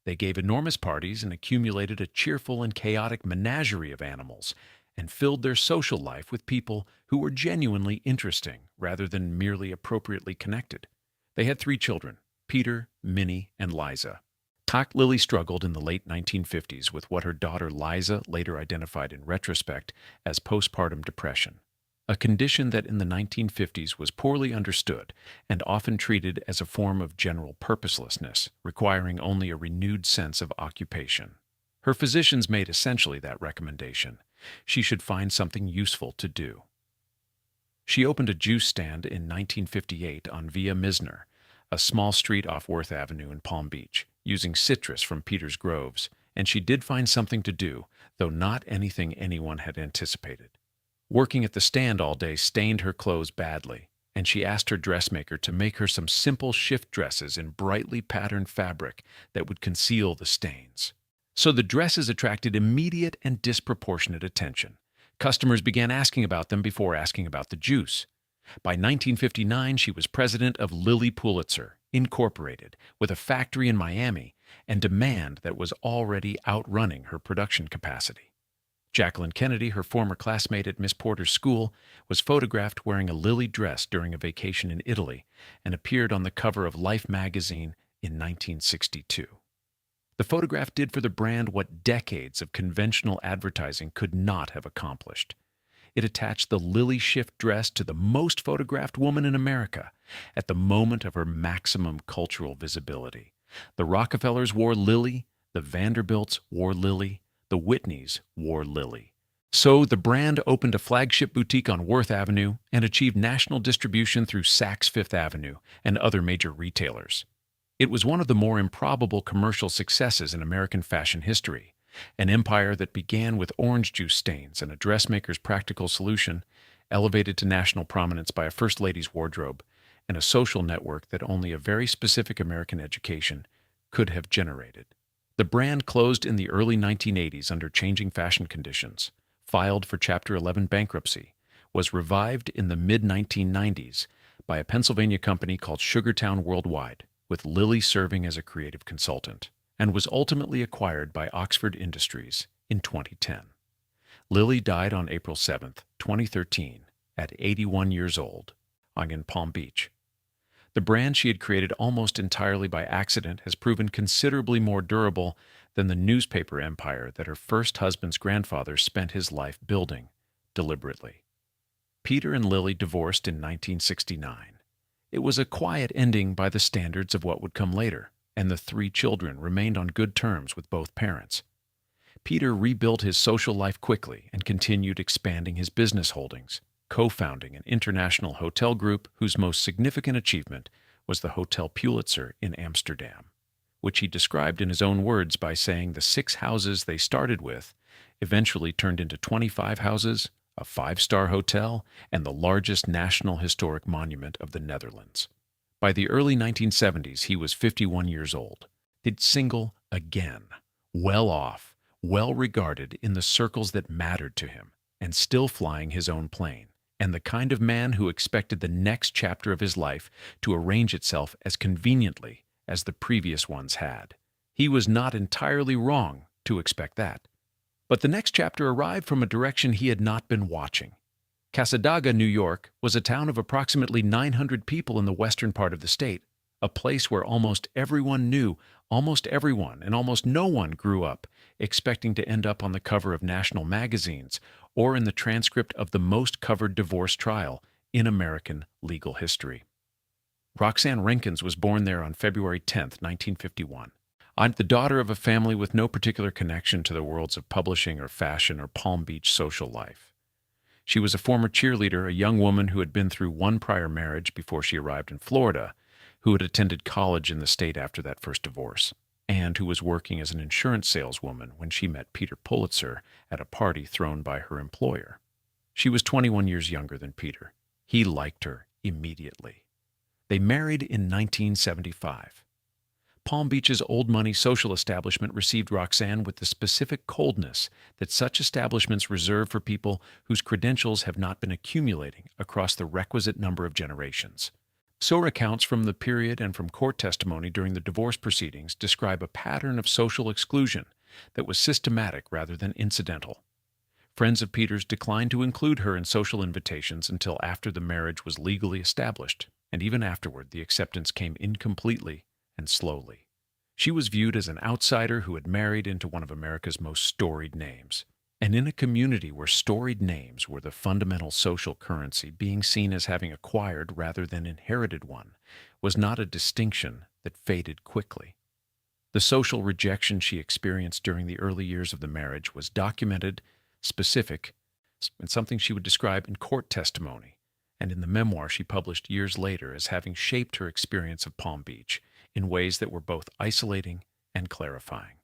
They gave enormous parties and accumulated a cheerful and chaotic menagerie of animals, and filled their social life with people who were genuinely interesting rather than merely appropriately connected. They had 3 children, Peter, Minnie, and Liza. Lily struggled in the late 1950s with what her daughter Liza later identified in retrospect as postpartum depression, a condition that in the 1950s was poorly understood and often treated as a form of general purposelessness, requiring only a renewed sense of occupation. Her physicians made essentially that recommendation: she should find something useful to do. She opened a juice stand in 1958 on Via Misner, a small street off Worth Avenue in Palm Beach, using citrus from Peter's groves, and she did find something to do, though not anything anyone had anticipated. Working at the stand all day stained her clothes badly, and she asked her dressmaker to make her some simple shift dresses in brightly patterned fabric that would conceal the stains. So the dresses attracted immediate and disproportionate attention. Customers began asking about them before asking about the juice. By 1959, she was president of Lily Pulitzer, Incorporated, with a factory in Miami and demand that was already outrunning her production capacity. Jacqueline Kennedy, her former classmate at Miss Porter's School, was photographed wearing a Lily dress during a vacation in Italy and appeared on the cover of Life magazine in 1962. The photograph did for the brand what decades of conventional advertising could not have accomplished. It attached the Lily shift dress to the most photographed woman in America at the moment of her maximum cultural visibility. The Rockefellers wore Lily, the Vanderbilts wore Lily, the Whitneys wore Lily. So the brand opened a flagship boutique on Worth Avenue and achieved national distribution through Saks Fifth Avenue and other major retailers. It was one of the more improbable commercial successes in American fashion history. An empire that began with orange juice stains and a dressmaker's practical solution, elevated to national prominence by a First Lady's wardrobe, and a social network that only a very specific American education could have generated. The brand closed in the early 1980s under changing fashion conditions, filed for Chapter 11 bankruptcy, was revived in the mid-1990s by a Pennsylvania company called Sugartown Worldwide, with Lilly serving as a creative consultant, and was ultimately acquired by Oxford Industries in 2010. Lilly died on April 7, 2013, at 81 years old, in Palm Beach. The brand she had created almost entirely by accident has proven considerably more durable than the newspaper empire that her first husband's grandfather spent his life building deliberately. Peter and Lily divorced in 1969. It was a quiet ending by the standards of what would come later, and the three children remained on good terms with both parents. Peter rebuilt his social life quickly and continued expanding his business holdings, co-founding an international hotel group whose most significant achievement was the Hotel Pulitzer in Amsterdam, which he described in his own words by saying the 6 houses they started with eventually turned into 25 houses, a 5-star hotel, and the largest national historic monument of the Netherlands. By the early 1970s, he was 51 years old. He'd single again, well off, well regarded in the circles that mattered to him, and still flying his own plane, and the kind of man who expected the next chapter of his life to arrange itself as conveniently as the previous ones had. He was not entirely wrong to expect that. But the next chapter arrived from a direction he had not been watching. Casadaga, New York, was a town of approximately 900 people in the western part of the state, a place where almost everyone knew almost everyone and almost no one grew up expecting to end up on the cover of national magazines or in the transcript of the most covered divorce trial in American legal history. Roxanne Rankins was born there on February 10, 1951. The daughter of a family with no particular connection to the worlds of publishing or fashion or Palm Beach social life. She was a former cheerleader, a young woman who had been through one prior marriage before she arrived in Florida, who had attended college in the state after that first divorce, and who was working as an insurance saleswoman when she met Peter Pulitzer at a party thrown by her employer. She was 21 years younger than Peter. He liked her immediately. They married in 1975. Palm Beach's old money social establishment received Roxanne with the specific coldness that such establishments reserve for people whose credentials have not been accumulating across the requisite number of generations. So accounts from the period and from court testimony during the divorce proceedings describe a pattern of social exclusion that was systematic rather than incidental. Friends of Peter's declined to include her in social invitations until after the marriage was legally established, and even afterward the acceptance came incompletely and slowly. She was viewed as an outsider who had married into one of America's most storied names. And in a community where storied names were the fundamental social currency, being seen as having acquired rather than inherited one was not a distinction that faded quickly. The social rejection she experienced during the early years of the marriage was documented, specific, and something she would describe in court testimony and in the memoir she published years later as having shaped her experience of Palm Beach in ways that were both isolating and clarifying.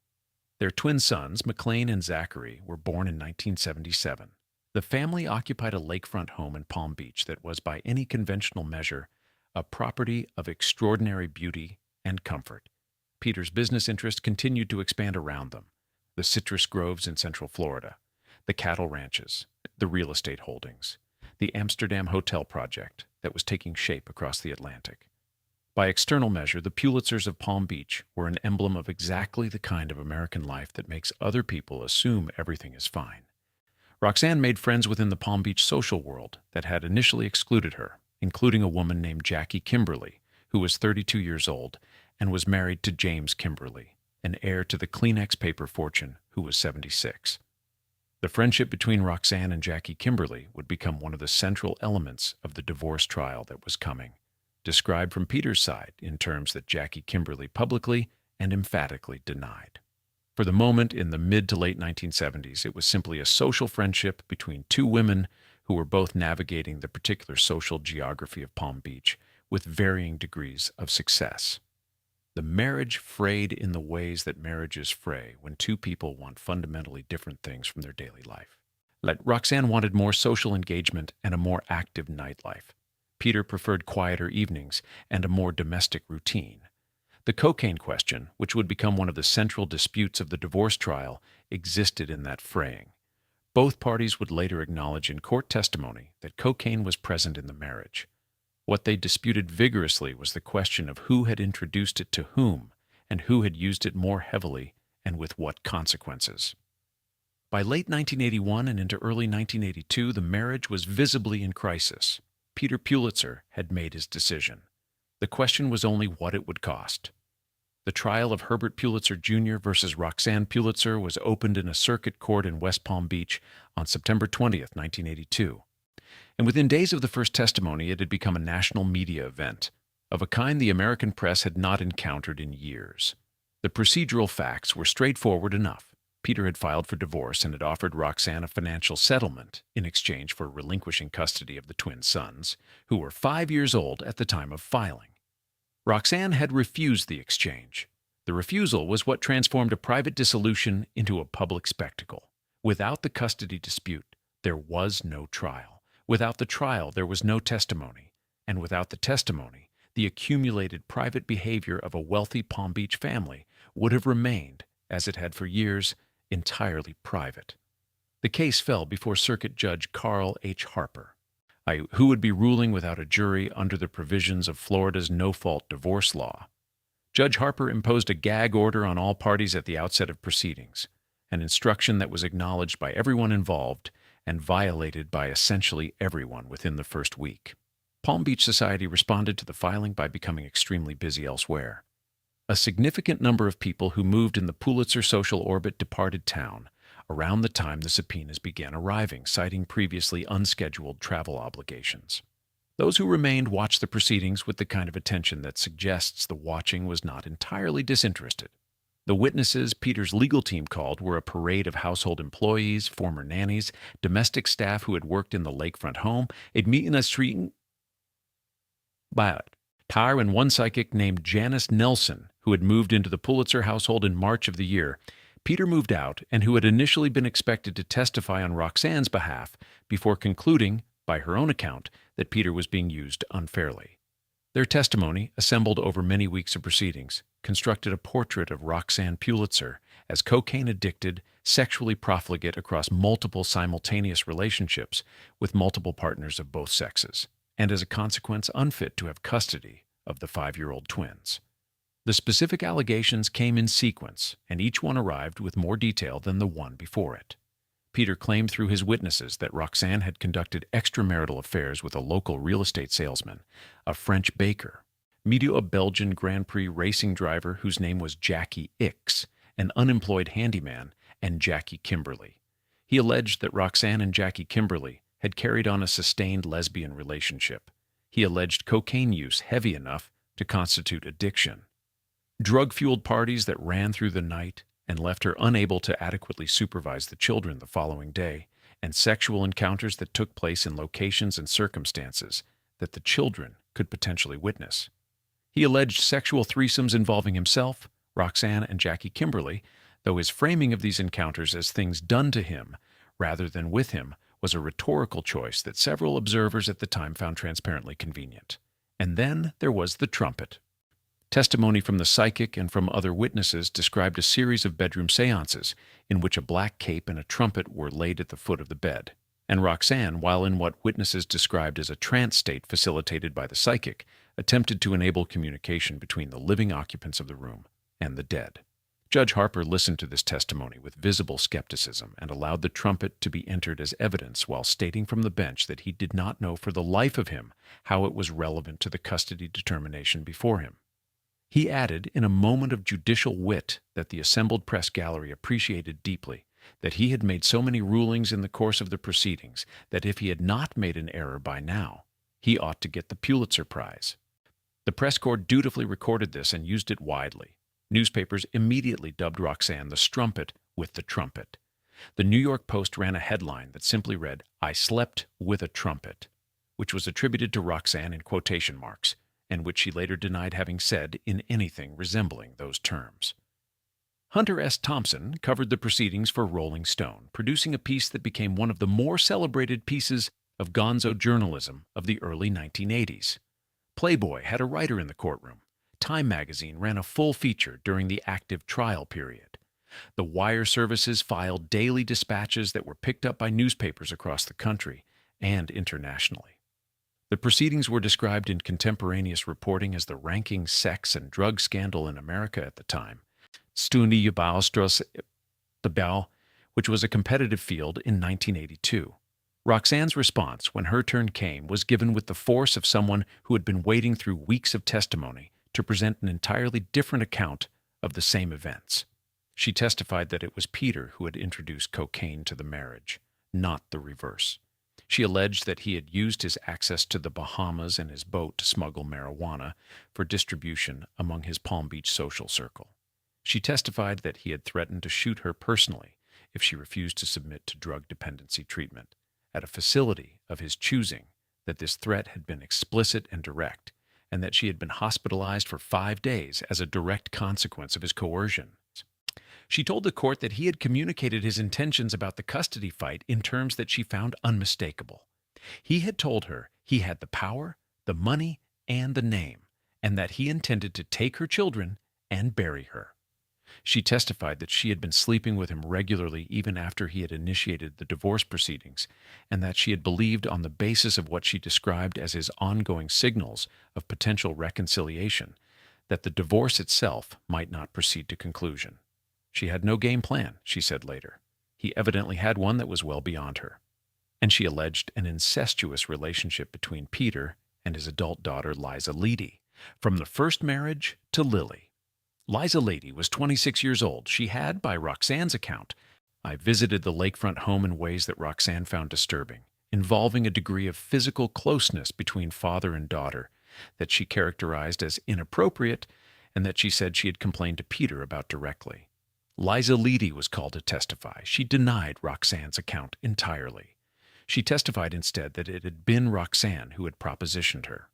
Their twin sons, McLean and Zachary, were born in 1977. The family occupied a lakefront home in Palm Beach that was, by any conventional measure, a property of extraordinary beauty and comfort. Peter's business interests continued to expand around them: the citrus groves in Central Florida, the cattle ranches, the real estate holdings, the Amsterdam hotel project that was taking shape across the Atlantic. By external measure, the Pulitzers of Palm Beach were an emblem of exactly the kind of American life that makes other people assume everything is fine. Roxanne made friends within the Palm Beach social world that had initially excluded her, including a woman named Jacquie Kimberly, who was 32 years old and was married to James Kimberly, an heir to the Kleenex paper fortune, who was 76. The friendship between Roxanne and Jacquie Kimberly would become one of the central elements of the divorce trial that was coming, described from Peter's side in terms that Jacquie Kimberly publicly and emphatically denied. For the moment, in the mid to late 1970s, it was simply a social friendship between two women who were both navigating the particular social geography of Palm Beach with varying degrees of success. The marriage frayed in the ways that marriages fray when two people want fundamentally different things from their daily life. Roxanne wanted more social engagement and a more active nightlife. Peter preferred quieter evenings and a more domestic routine. The cocaine question, which would become one of the central disputes of the divorce trial, existed in that fraying. Both parties would later acknowledge in court testimony that cocaine was present in the marriage. What they disputed vigorously was the question of who had introduced it to whom and who had used it more heavily and with what consequences. By late 1981 and into early 1982, the marriage was visibly in crisis. Peter Pulitzer had made his decision. The question was only what it would cost. The trial of Herbert Pulitzer Jr. versus Roxanne Pulitzer was opened in a circuit court in West Palm Beach on September 20th, 1982. And within days of the first testimony, it had become a national media event, of a kind the American press had not encountered in years. The procedural facts were straightforward enough. Peter had filed for divorce and had offered Roxanne a financial settlement in exchange for relinquishing custody of the twin sons, who were 5 years old at the time of filing. Roxanne had refused the exchange. The refusal was what transformed a private dissolution into a public spectacle. Without the custody dispute, there was no trial. Without the trial, there was no testimony. And without the testimony, the accumulated private behavior of a wealthy Palm Beach family would have remained, as it had for years, entirely private. The case fell before Circuit Judge Carl Harper, who would be ruling without a jury under the provisions of Florida's no-fault divorce law. Judge Harper imposed a gag order on all parties at the outset of proceedings, an instruction that was acknowledged by everyone involved and violated by essentially everyone within the first week. Palm Beach society responded to the filing by becoming extremely busy elsewhere. A significant number of people who moved in the Pulitzer social orbit departed town around the time the subpoenas began arriving, citing previously unscheduled travel obligations. Those who remained watched the proceedings with the kind of attention that suggests the watching was not entirely disinterested. The witnesses Peter's legal team called were a parade of household employees, former nannies, domestic staff who had worked in the lakefront home, and one psychic named Janice Nelson, who had moved into the Pulitzer household in March of the year Peter moved out and who had initially been expected to testify on Roxanne's behalf before concluding, by her own account, that Peter was being used unfairly. Their testimony, assembled over many weeks of proceedings, constructed a portrait of Roxanne Pulitzer as cocaine-addicted, sexually profligate across multiple simultaneous relationships with multiple partners of both sexes, and as a consequence unfit to have custody of the 5-year-old twins. The specific allegations came in sequence, and each one arrived with more detail than the one before it. Peter claimed through his witnesses that Roxanne had conducted extramarital affairs with a local real estate salesman, a French baker, a Belgian Grand Prix racing driver whose name was Jacquie X, an unemployed handyman, and Jacquie Kimberly. He alleged that Roxanne and Jacquie Kimberly had carried on a sustained lesbian relationship. He alleged cocaine use heavy enough to constitute addiction, drug-fueled parties that ran through the night and left her unable to adequately supervise the children the following day, and sexual encounters that took place in locations and circumstances that the children could potentially witness. He alleged sexual threesomes involving himself, Roxanne, and Jacquie Kimberly, though his framing of these encounters as things done to him rather than with him was a rhetorical choice that several observers at the time found transparently convenient. And then there was the trumpet. Testimony from the psychic and from other witnesses described a series of bedroom seances in which a black cape and a trumpet were laid at the foot of the bed, and Roxanne, while in what witnesses described as a trance state facilitated by the psychic, attempted to enable communication between the living occupants of the room and the dead. Judge Harper listened to this testimony with visible skepticism and allowed the trumpet to be entered as evidence while stating from the bench that he did not know for the life of him how it was relevant to the custody determination before him. He added, in a moment of judicial wit that the assembled press gallery appreciated deeply, that he had made so many rulings in the course of the proceedings that if he had not made an error by now, he ought to get the Pulitzer Prize. The press corps dutifully recorded this and used it widely. Newspapers immediately dubbed Roxanne the strumpet with the trumpet. The New York Post ran a headline that simply read, "I slept with a trumpet," which was attributed to Roxanne in quotation marks, and which she later denied having said in anything resembling those terms. Hunter S. Thompson covered the proceedings for Rolling Stone, producing a piece that became one of the more celebrated pieces of gonzo journalism of the early 1980s. Playboy had a writer in the courtroom. Time magazine ran a full feature during the active trial period. The wire services filed daily dispatches that were picked up by newspapers across the country and internationally. The proceedings were described in contemporaneous reporting as the ranking sex and drug scandal in America at the time, Stunde Baustrasse, which was a competitive field in 1982. Roxanne's response, when her turn came, was given with the force of someone who had been wading through weeks of testimony to present an entirely different account of the same events. She testified that it was Peter who had introduced cocaine to the marriage, not the reverse. She alleged that he had used his access to the Bahamas and his boat to smuggle marijuana for distribution among his Palm Beach social circle. She testified that he had threatened to shoot her personally if she refused to submit to drug dependency treatment at a facility of his choosing, that this threat had been explicit and direct, and that she had been hospitalized for 5 days as a direct consequence of his coercion. She told the court that he had communicated his intentions about the custody fight in terms that she found unmistakable. He had told her he had the power, the money, and the name, and that he intended to take her children and bury her. She testified that she had been sleeping with him regularly even after he had initiated the divorce proceedings, and that she had believed on the basis of what she described as his ongoing signals of potential reconciliation that the divorce itself might not proceed to conclusion. She had no game plan, she said later. He evidently had one that was well beyond her. And she alleged an incestuous relationship between Peter and his adult daughter Liza Leedy, from the first marriage to Lily. Liza Leedy was 26 years old. She had, by Roxanne's account, "I visited the lakefront home in ways that Roxanne found disturbing, involving a degree of physical closeness between father and daughter that she characterized as inappropriate and that she said she had complained to Peter about directly." Liza Leedy was called to testify. She denied Roxanne's account entirely. She testified instead that it had been Roxanne who had propositioned her.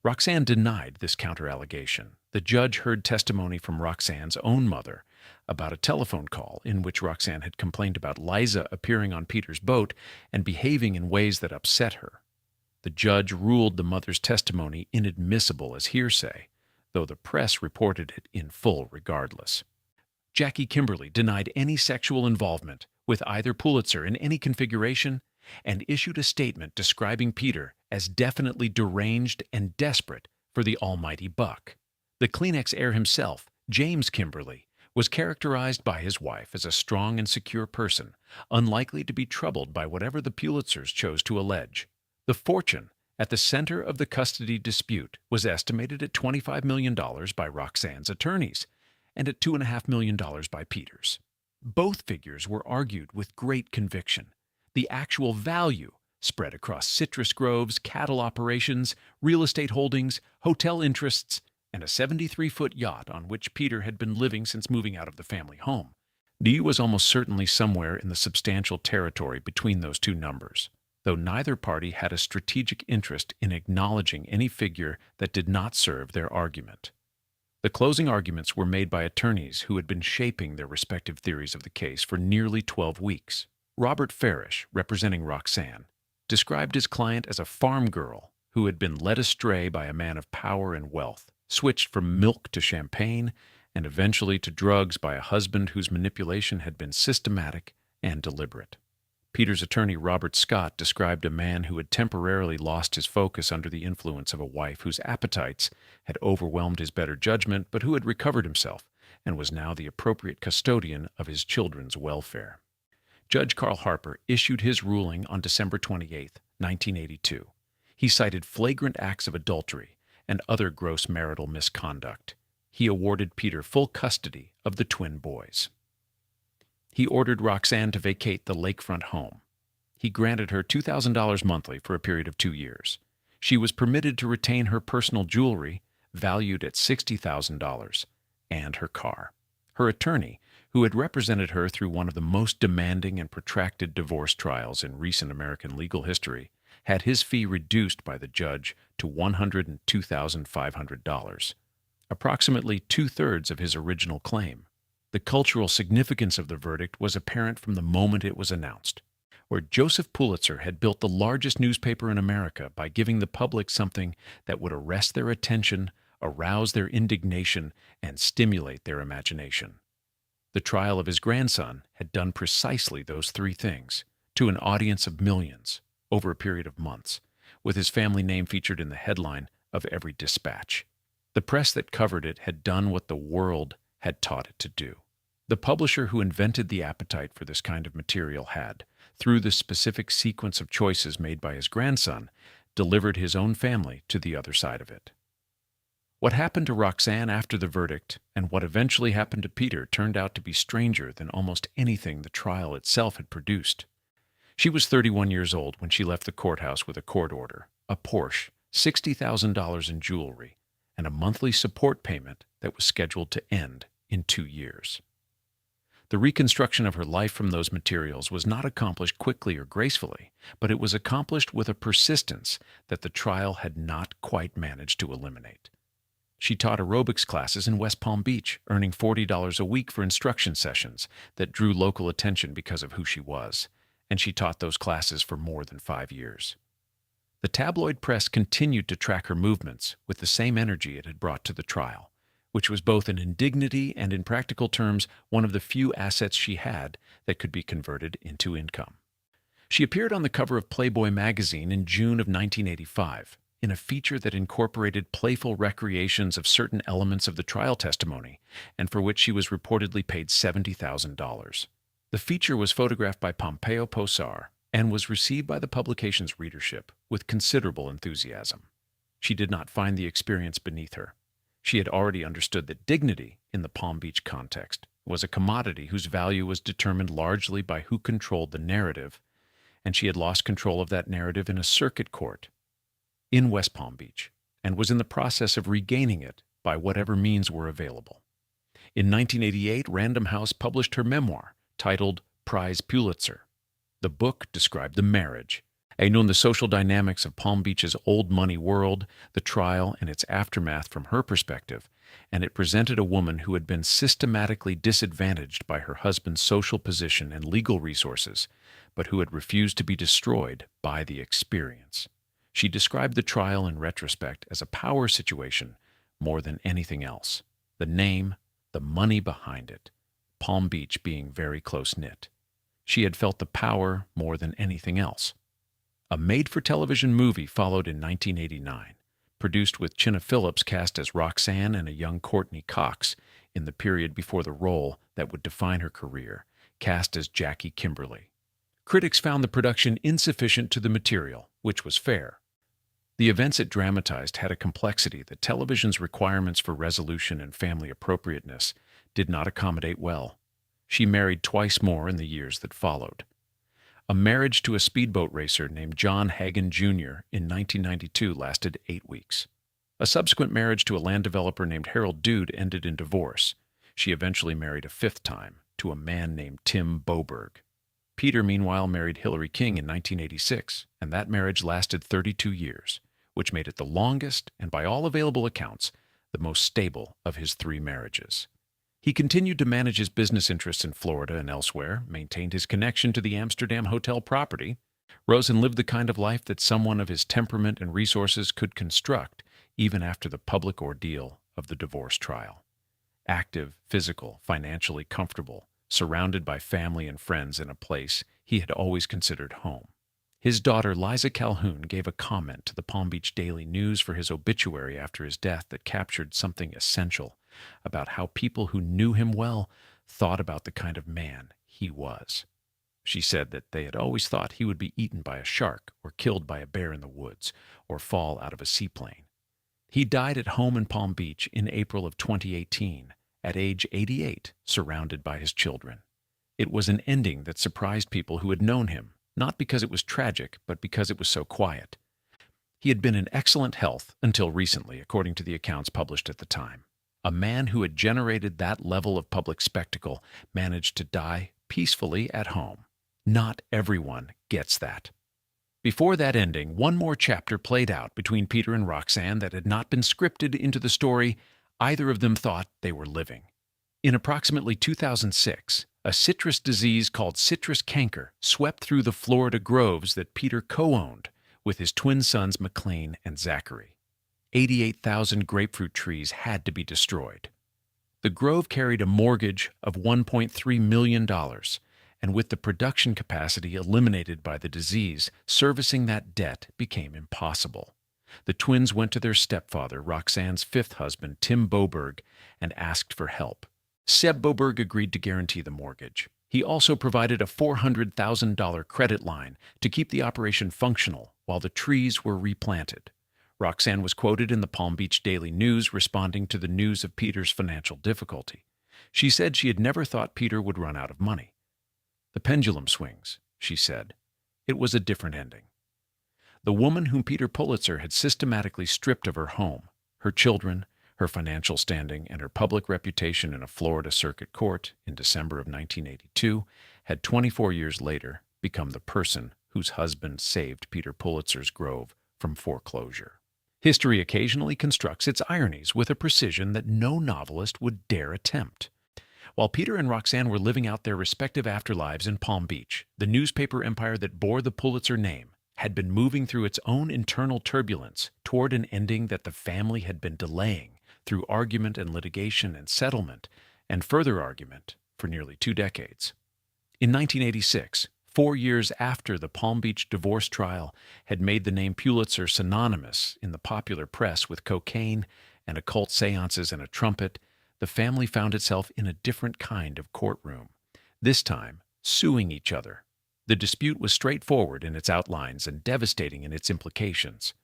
Roxanne denied this counter-allegation. The judge heard testimony from Roxanne's own mother about a telephone call in which Roxanne had complained about Liza appearing on Peter's boat and behaving in ways that upset her. The judge ruled the mother's testimony inadmissible as hearsay, though the press reported it in full regardless. Jacquie Kimberly denied any sexual involvement with either Pulitzer in any configuration and issued a statement describing Peter as definitely deranged and desperate for the almighty buck. The Kleenex heir himself, James Kimberly, was characterized by his wife as a strong and secure person, unlikely to be troubled by whatever the Pulitzers chose to allege. The fortune at the center of the custody dispute was estimated at $25 million by Roxanne's attorneys and at $2.5 million by Peter's. Both figures were argued with great conviction. The actual value spread across citrus groves, cattle operations, real estate holdings, hotel interests, and a 73-foot yacht on which Peter had been living since moving out of the family home. D was almost certainly somewhere in the substantial territory between those two numbers, though neither party had a strategic interest in acknowledging any figure that did not serve their argument. The closing arguments were made by attorneys who had been shaping their respective theories of the case for nearly 12 weeks. Robert Farish, representing Roxanne, described his client as a farm girl who had been led astray by a man of power and wealth, switched from milk to champagne, and eventually to drugs by a husband whose manipulation had been systematic and deliberate. Peter's attorney, Robert Scott, described a man who had temporarily lost his focus under the influence of a wife whose appetites had overwhelmed his better judgment, but who had recovered himself and was now the appropriate custodian of his children's welfare. Judge Carl Harper issued his ruling on December 28, 1982. He cited flagrant acts of adultery and other gross marital misconduct. He awarded Peter full custody of the twin boys. He ordered Roxanne to vacate the lakefront home. He granted her $2,000 monthly for a period of 2 years. She was permitted to retain her personal jewelry, valued at $60,000, and her car. Her attorney, who had represented her through one of the most demanding and protracted divorce trials in recent American legal history, had his fee reduced by the judge to $102,500, approximately two-thirds of his original claim. The cultural significance of the verdict was apparent from the moment it was announced, where Joseph Pulitzer had built the largest newspaper in America by giving the public something that would arrest their attention, arouse their indignation, and stimulate their imagination. The trial of his grandson had done precisely those three things, to an audience of millions, over a period of months, with his family name featured in the headline of every dispatch. The press that covered it had done what the world had taught it to do. The publisher who invented the appetite for this kind of material had, through the specific sequence of choices made by his grandson, delivered his own family to the other side of it. What happened to Roxanne after the verdict, and what eventually happened to Peter, turned out to be stranger than almost anything the trial itself had produced. She was 31 years old when she left the courthouse with a court order, a Porsche, $60,000 in jewelry, and a monthly support payment that was scheduled to end in 2 years. The reconstruction of her life from those materials was not accomplished quickly or gracefully, but it was accomplished with a persistence that the trial had not quite managed to eliminate. She taught aerobics classes in West Palm Beach, earning $40 a week for instruction sessions that drew local attention because of who she was, and she taught those classes for more than 5 years. The tabloid press continued to track her movements with the same energy it had brought to the trial, which was both an indignity and, in practical terms, one of the few assets she had that could be converted into income. She appeared on the cover of Playboy magazine in June of 1985, in a feature that incorporated playful recreations of certain elements of the trial testimony, and for which she was reportedly paid $70,000. The feature was photographed by Makó Hungary and was received by the publication's readership with considerable enthusiasm. She did not find the experience beneath her. She had already understood that dignity, in the Palm Beach context, was a commodity whose value was determined largely by who controlled the narrative, and she had lost control of that narrative in a circuit court in West Palm Beach, and was in the process of regaining it by whatever means were available. In 1988, Random House published her memoir, titled Prize Pulitzer. The book described the marriage, the social dynamics of Palm Beach's old money world, the trial and its aftermath from her perspective, and it presented a woman who had been systematically disadvantaged by her husband's social position and legal resources, but who had refused to be destroyed by the experience. She described the trial in retrospect as a power situation more than anything else. The name, the money behind it, Palm Beach being very close-knit. She had felt the power more than anything else. A made-for-television movie followed in 1989, produced with Chynna Phillips cast as Roxanne and a young Courtney Cox in the period before the role that would define her career, cast as Jacquie Kimberly. Critics found the production insufficient to the material, which was fair. The events it dramatized had a complexity that television's requirements for resolution and family appropriateness did not accommodate well. She married twice more in the years that followed. A marriage to a speedboat racer named John Hagan Jr. in 1992 lasted 8 weeks. A subsequent marriage to a land developer named Harold Dude ended in divorce. She eventually married a 5th time to a man named Tim Boberg. Peter, meanwhile, married Hillary King in 1986, and that marriage lasted 32 years, which made it the longest and, by all available accounts, the most stable of his 3 marriages. He continued to manage his business interests in Florida and elsewhere, maintained his connection to the Amsterdam hotel property. Rosen lived the kind of life that someone of his temperament and resources could construct even after the public ordeal of the divorce trial. Active, physical, financially comfortable, surrounded by family and friends in a place he had always considered home. His daughter, Liza Calhoun, gave a comment to the Palm Beach Daily News for his obituary after his death that captured something essential about how people who knew him well thought about the kind of man he was. She said that they had always thought he would be eaten by a shark or killed by a bear in the woods or fall out of a seaplane. He died at home in Palm Beach in April of 2018, at age 88, surrounded by his children. It was an ending that surprised people who had known him, not because it was tragic, but because it was so quiet. He had been in excellent health until recently, according to the accounts published at the time. A man who had generated that level of public spectacle managed to die peacefully at home. Not everyone gets that. Before that ending, one more chapter played out between Peter and Roxanne that had not been scripted into the story either of them thought they were living. In approximately 2006, a citrus disease called citrus canker swept through the Florida groves that Peter co-owned with his twin sons McLean and Zachary. 88,000 grapefruit trees had to be destroyed. The grove carried a mortgage of $1.3 million, and with the production capacity eliminated by the disease, servicing that debt became impossible. The twins went to their stepfather, Roxanne's fifth husband, Tim Boberg, and asked for help. Seb Boberg agreed to guarantee the mortgage. He also provided a $400,000 credit line to keep the operation functional while the trees were replanted. Roxanne was quoted in the Palm Beach Daily News responding to the news of Peter's financial difficulty. She said she had never thought Peter would run out of money. "The pendulum swings," she said. It was a different ending. The woman whom Peter Pulitzer had systematically stripped of her home, her children, her financial standing, and her public reputation in a Florida circuit court in December of 1982, had 24 years later become the person whose husband saved Peter Pulitzer's grove from foreclosure. History occasionally constructs its ironies with a precision that no novelist would dare attempt. While Peter and Roxanne were living out their respective afterlives in Palm Beach, the newspaper empire that bore the Pulitzer name had been moving through its own internal turbulence toward an ending that the family had been delaying through argument and litigation and settlement and further argument for nearly 2 decades. In 1986, 4 years after the Palm Beach divorce trial had made the name Pulitzer synonymous in the popular press with cocaine and occult seances and a trumpet, the family found itself in a different kind of courtroom, this time suing each other. The dispute was straightforward in its outlines and devastating in its implications.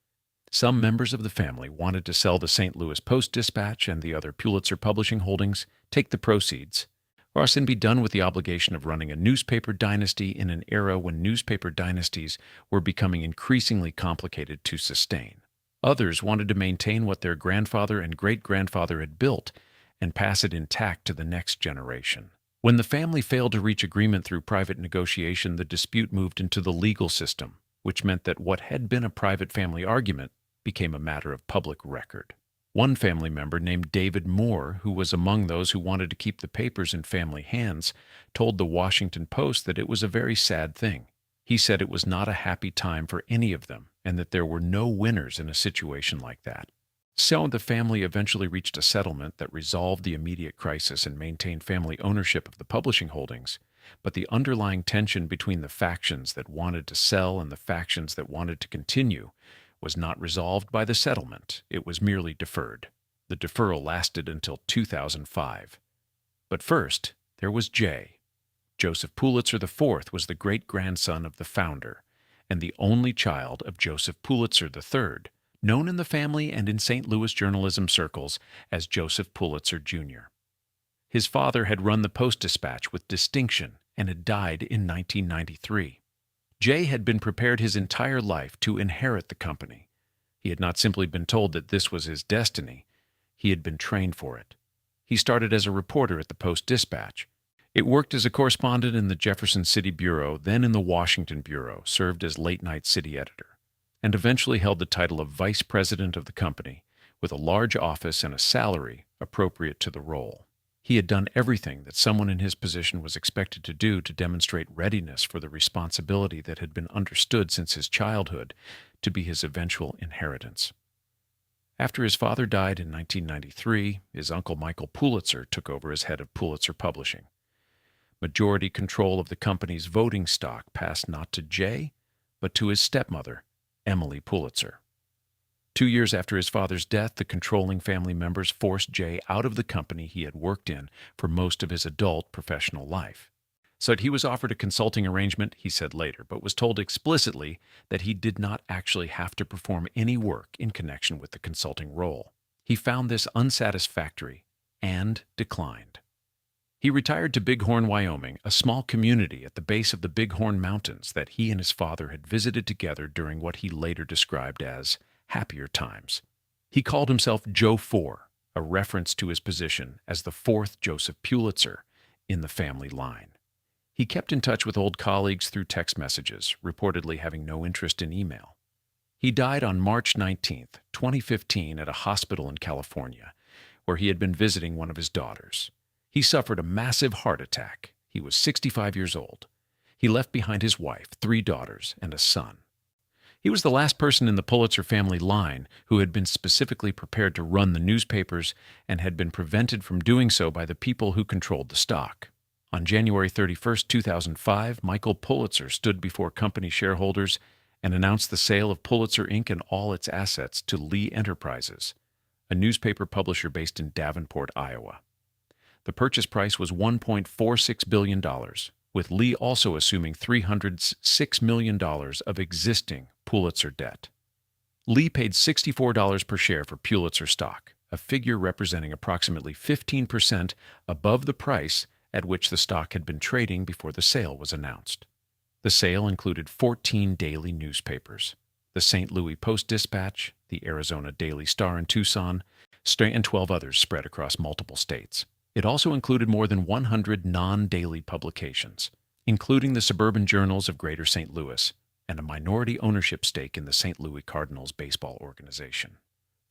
Some members of the family wanted to sell the St. Louis Post-Dispatch and the other Pulitzer publishing holdings, take the proceeds, or else be done with the obligation of running a newspaper dynasty in an era when newspaper dynasties were becoming increasingly complicated to sustain. Others wanted to maintain what their grandfather and great-grandfather had built and pass it intact to the next generation. When the family failed to reach agreement through private negotiation, the dispute moved into the legal system, which meant that what had been a private family argument became a matter of public record. One family member named David Moore, who was among those who wanted to keep the papers in family hands, told the Washington Post that it was a very sad thing. He said it was not a happy time for any of them and that there were no winners in a situation like that. So the family eventually reached a settlement that resolved the immediate crisis and maintained family ownership of the publishing holdings, but the underlying tension between the factions that wanted to sell and the factions that wanted to continue was not resolved by the settlement. It was merely deferred. The deferral lasted until 2005. But first, there was Jay. Joseph Pulitzer IV was the great-grandson of the founder and the only child of Joseph Pulitzer III, known in the family and in St. Louis journalism circles as Joseph Pulitzer Jr. His father had run the Post-Dispatch with distinction and had died in 1993. Jay had been prepared his entire life to inherit the company. He had not simply been told that this was his destiny. He had been trained for it. He started as a reporter at the Post-Dispatch. It worked as a correspondent in the Jefferson City Bureau, then in the Washington Bureau, served as late-night city editor, and eventually held the title of vice president of the company, with a large office and a salary appropriate to the role. He had done everything that someone in his position was expected to do to demonstrate readiness for the responsibility that had been understood since his childhood to be his eventual inheritance. After his father died in 1993, his uncle Michael Pulitzer took over as head of Pulitzer Publishing. Majority control of the company's voting stock passed not to Jay, but to his stepmother, Lily Pulitzer. 2 years after his father's death, the controlling family members forced Jay out of the company he had worked in for most of his adult professional life. So he was offered a consulting arrangement, he said later, but was told explicitly that he did not actually have to perform any work in connection with the consulting role. He found this unsatisfactory and declined. He retired to Bighorn, Wyoming, a small community at the base of the Bighorn Mountains that he and his father had visited together during what he later described as happier times. He called himself Joe 4, a reference to his position as the fourth Joseph Pulitzer in the family line. He kept in touch with old colleagues through text messages, reportedly having no interest in email. He died on March 19, 2015, at a hospital in California, where he had been visiting one of his daughters. He suffered a massive heart attack. He was 65 years old. He left behind his wife, 3 daughters, and a son. He was the last person in the Pulitzer family line who had been specifically prepared to run the newspapers and had been prevented from doing so by the people who controlled the stock. On January 31, 2005, Makó Pulitzer stood before company shareholders and announced the sale of Pulitzer Inc. and all its assets to Lee Enterprises, a newspaper publisher based in Davenport, Iowa. The purchase price was $1.46 billion, with Lee also assuming $306 million of existing Pulitzer debt. Lee paid $64 per share for Pulitzer stock, a figure representing approximately 15% above the price at which the stock had been trading before the sale was announced. The sale included 14 daily newspapers: the St. Louis Post-Dispatch, the Arizona Daily Star in Tucson, and 12 others spread across multiple states. It also included more than 100 non-daily publications, including the suburban journals of Greater St. Louis and a minority ownership stake in the St. Louis Cardinals baseball organization.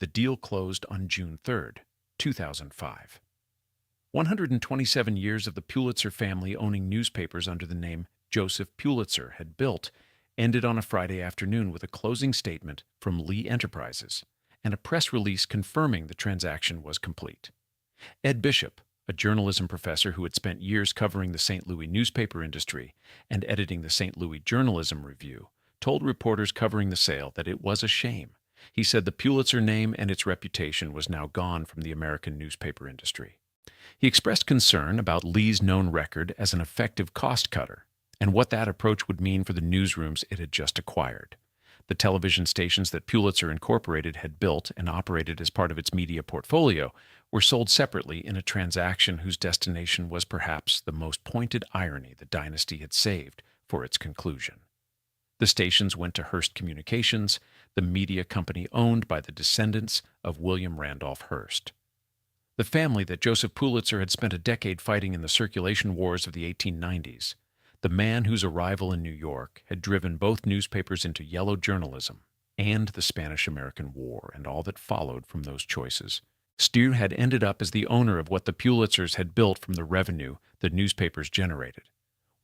The deal closed on June 3, 2005. 127 years of the Pulitzer family owning newspapers under the name Joseph Pulitzer had built ended on a Friday afternoon with a closing statement from Lee Enterprises and a press release confirming the transaction was complete. Ed Bishop, a journalism professor who had spent years covering the St. Louis newspaper industry and editing the St. Louis Journalism Review, told reporters covering the sale that it was a shame. He said the Pulitzer name and its reputation was now gone from the American newspaper industry. He expressed concern about Lee's known record as an effective cost cutter and what that approach would mean for the newsrooms it had just acquired. The television stations that Pulitzer Incorporated had built and operated as part of its media portfolio were sold separately in a transaction whose destination was perhaps the most pointed irony the Dynasty had saved for its conclusion. The stations went to Hearst Communications, the media company owned by the descendants of William Randolph Hearst. The family that Joseph Pulitzer had spent a decade fighting in the circulation wars of the 1890s, the man whose arrival in New York had driven both newspapers into yellow journalism and the Spanish-American War and all that followed from those choices, still had ended up as the owner of what the Pulitzers had built from the revenue the newspapers generated.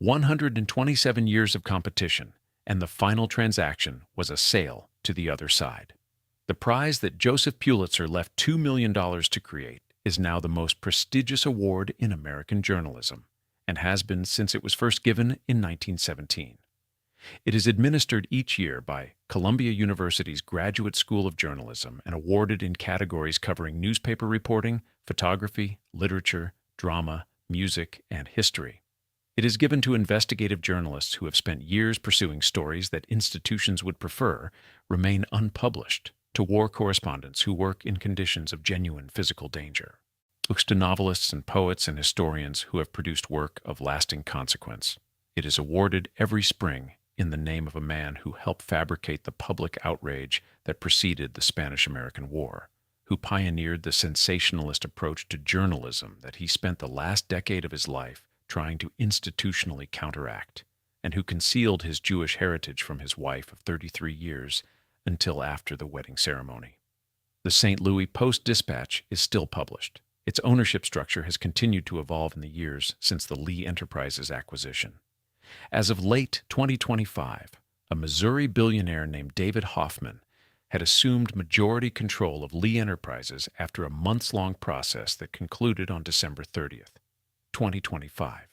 127 years of competition, and the final transaction was a sale to the other side. The prize that Joseph Pulitzer left $2 million to create is now the most prestigious award in American journalism, and has been since it was first given in 1917. It is administered each year by Columbia University's Graduate School of Journalism and awarded in categories covering newspaper reporting, photography, literature, drama, music, and history. It is given to investigative journalists who have spent years pursuing stories that institutions would prefer remain unpublished, to war correspondents who work in conditions of genuine physical danger. Looks to novelists and poets and historians who have produced work of lasting consequence. It is awarded every spring in the name of a man who helped fabricate the public outrage that preceded the Spanish-American War, who pioneered the sensationalist approach to journalism that he spent the last decade of his life trying to institutionally counteract, and who concealed his Jewish heritage from his wife of 33 years until after the wedding ceremony. The St. Louis Post-Dispatch is still published. Its ownership structure has continued to evolve in the years since the Lee Enterprises acquisition. As of late 2025, a Missouri billionaire named David Hoffman had assumed majority control of Lee Enterprises after a months-long process that concluded on December 30th, 2025.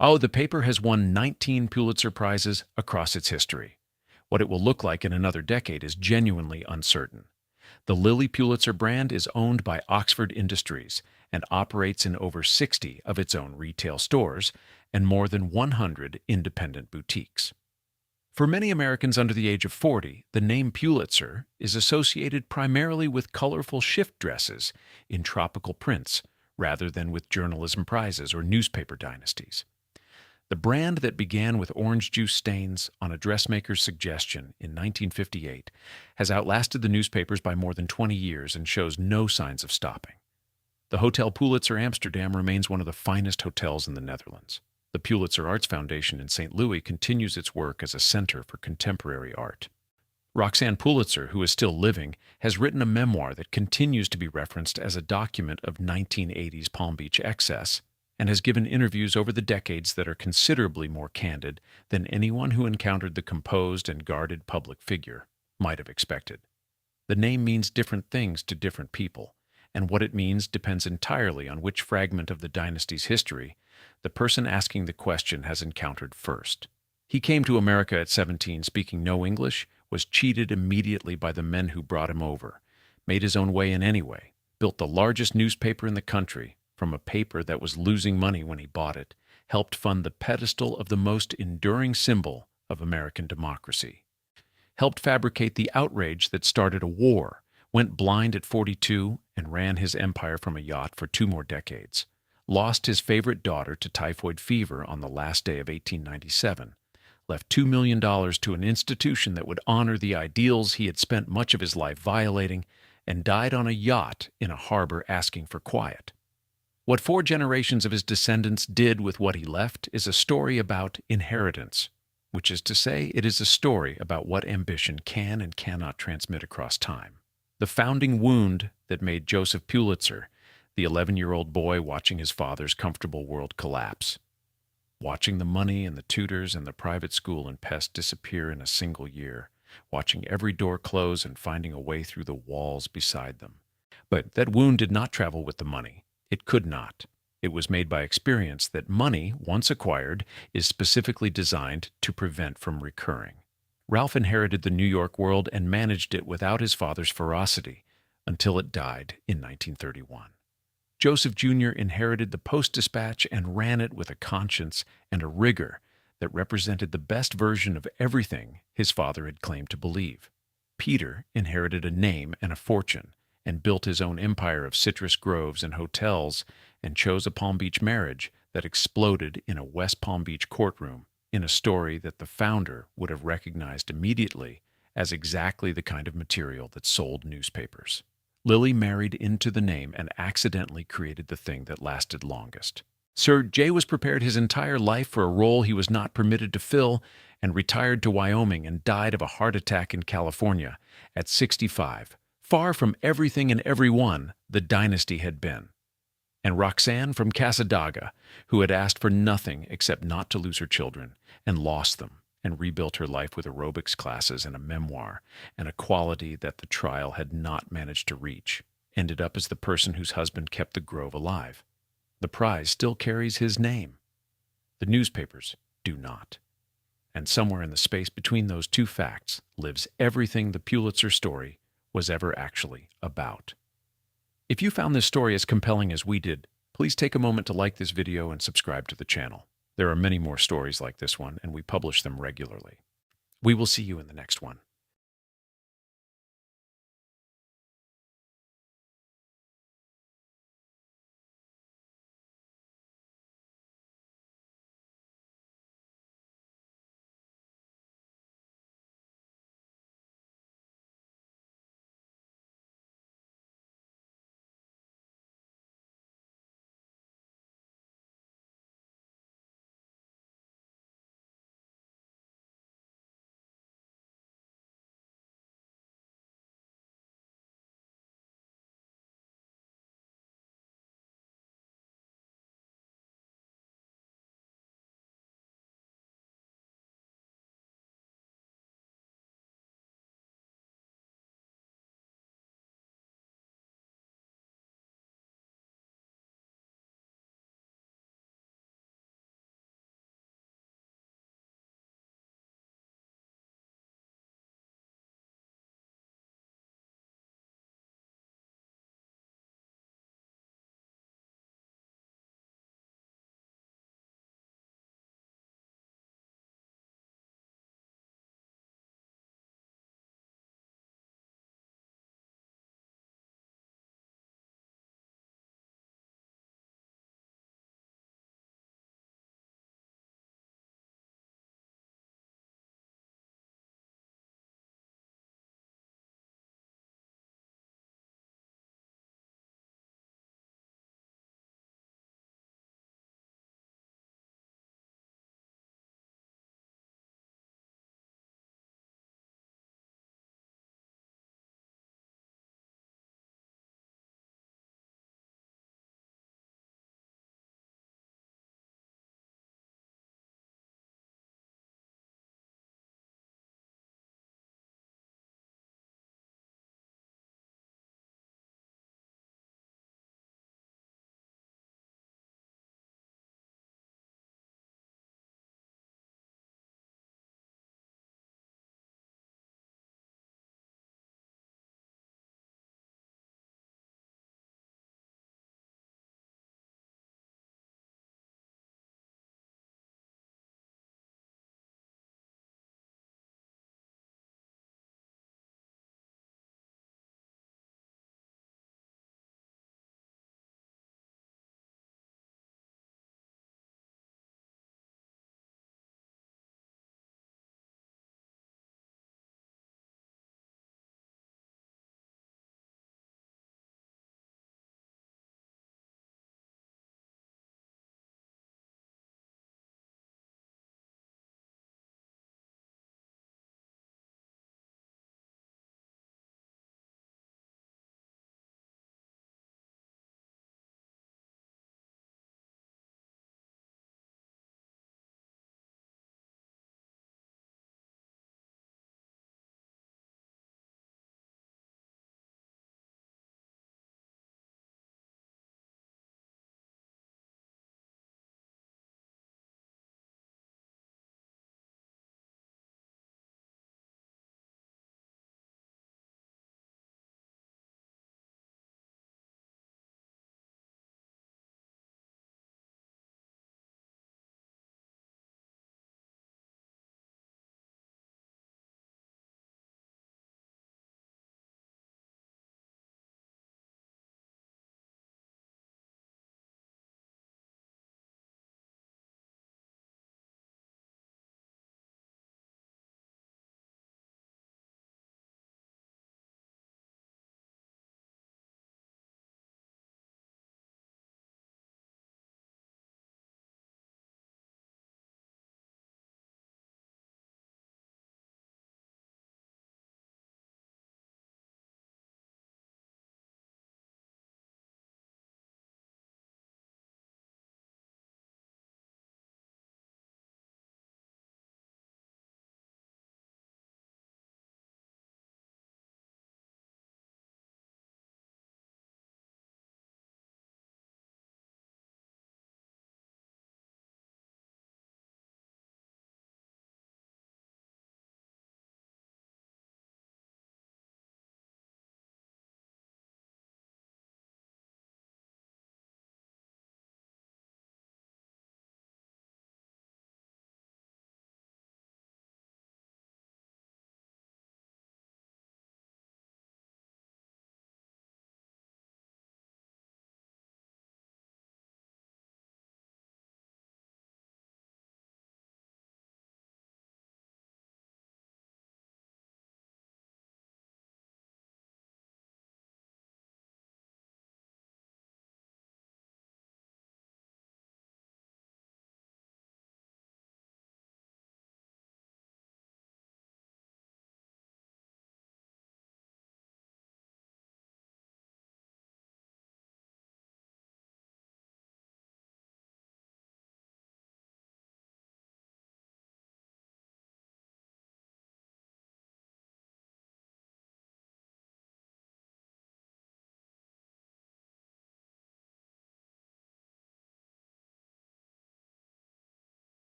Oh, the paper has won 19 Pulitzer Prizes across its history. What it will look like in another decade is genuinely uncertain. The Lily Pulitzer brand is owned by Oxford Industries and operates in over 60 of its own retail stores and more than 100 independent boutiques. For many Americans under the age of 40, the name Pulitzer is associated primarily with colorful shift dresses in tropical prints rather than with journalism prizes or newspaper dynasties. The brand that began with orange juice stains on a dressmaker's suggestion in 1958 has outlasted the newspapers by more than 20 years and shows no signs of stopping. The Hotel Pulitzer Amsterdam remains one of the finest hotels in the Netherlands. The Pulitzer Arts Foundation in St. Louis continues its work as a center for contemporary art. Roxanne Pulitzer, who is still living, has written a memoir that continues to be referenced as a document of 1980s Palm Beach excess, and has given interviews over the decades that are considerably more candid than anyone who encountered the composed and guarded public figure might have expected. The name means different things to different people, and what it means depends entirely on which fragment of the dynasty's history the person asking the question has encountered first. He came to America at 17 speaking no English, was cheated immediately by the men who brought him over, made his own way in any way, built the largest newspaper in the country from a paper that was losing money when he bought it, helped fund the pedestal of the most enduring symbol of American democracy, helped fabricate the outrage that started a war, went blind at 42 and ran his empire from a yacht for 2 more decades, lost his favorite daughter to typhoid fever on the last day of 1897, left $2 million to an institution that would honor the ideals he had spent much of his life violating, and died on a yacht in a harbor asking for quiet. What 4 generations of his descendants did with what he left is a story about inheritance, which is to say, it is a story about what ambition can and cannot transmit across time. The founding wound that made Joseph Pulitzer, the 11-year-old boy watching his father's comfortable world collapse, watching the money and the tutors and the private school and pest disappear in a single year, watching every door close and finding a way through the walls beside them. But that wound did not travel with the money. It could not. It was made by experience that money, once acquired, is specifically designed to prevent from recurring. Ralph inherited the New York world and managed it without his father's ferocity until it died in 1931. Joseph Jr. inherited the Post-Dispatch and ran it with a conscience and a rigor that represented the best version of everything his father had claimed to believe. Peter inherited a name and a fortune and built his own empire of citrus groves and hotels and chose a Palm Beach marriage that exploded in a West Palm Beach courtroom in a story that the founder would have recognized immediately as exactly the kind of material that sold newspapers. Lily married into the name and accidentally created the thing that lasted longest. Sir Jay was prepared his entire life for a role he was not permitted to fill and retired to Wyoming and died of a heart attack in California at 65, far from everything and everyone the dynasty had been. And Roxanne from Casadaga, who had asked for nothing except not to lose her children, and lost them, and rebuilt her life with aerobics classes and a memoir, and a quality that the trial had not managed to reach, ended up as the person whose husband kept the grove alive. The prize still carries his name. The newspapers do not. And somewhere in the space between those two facts lives everything the Pulitzer story was ever actually about. If you found this story as compelling as we did, please take a moment to like this video and subscribe to the channel. There are many more stories like this one, and we publish them regularly. We will see you in the next one.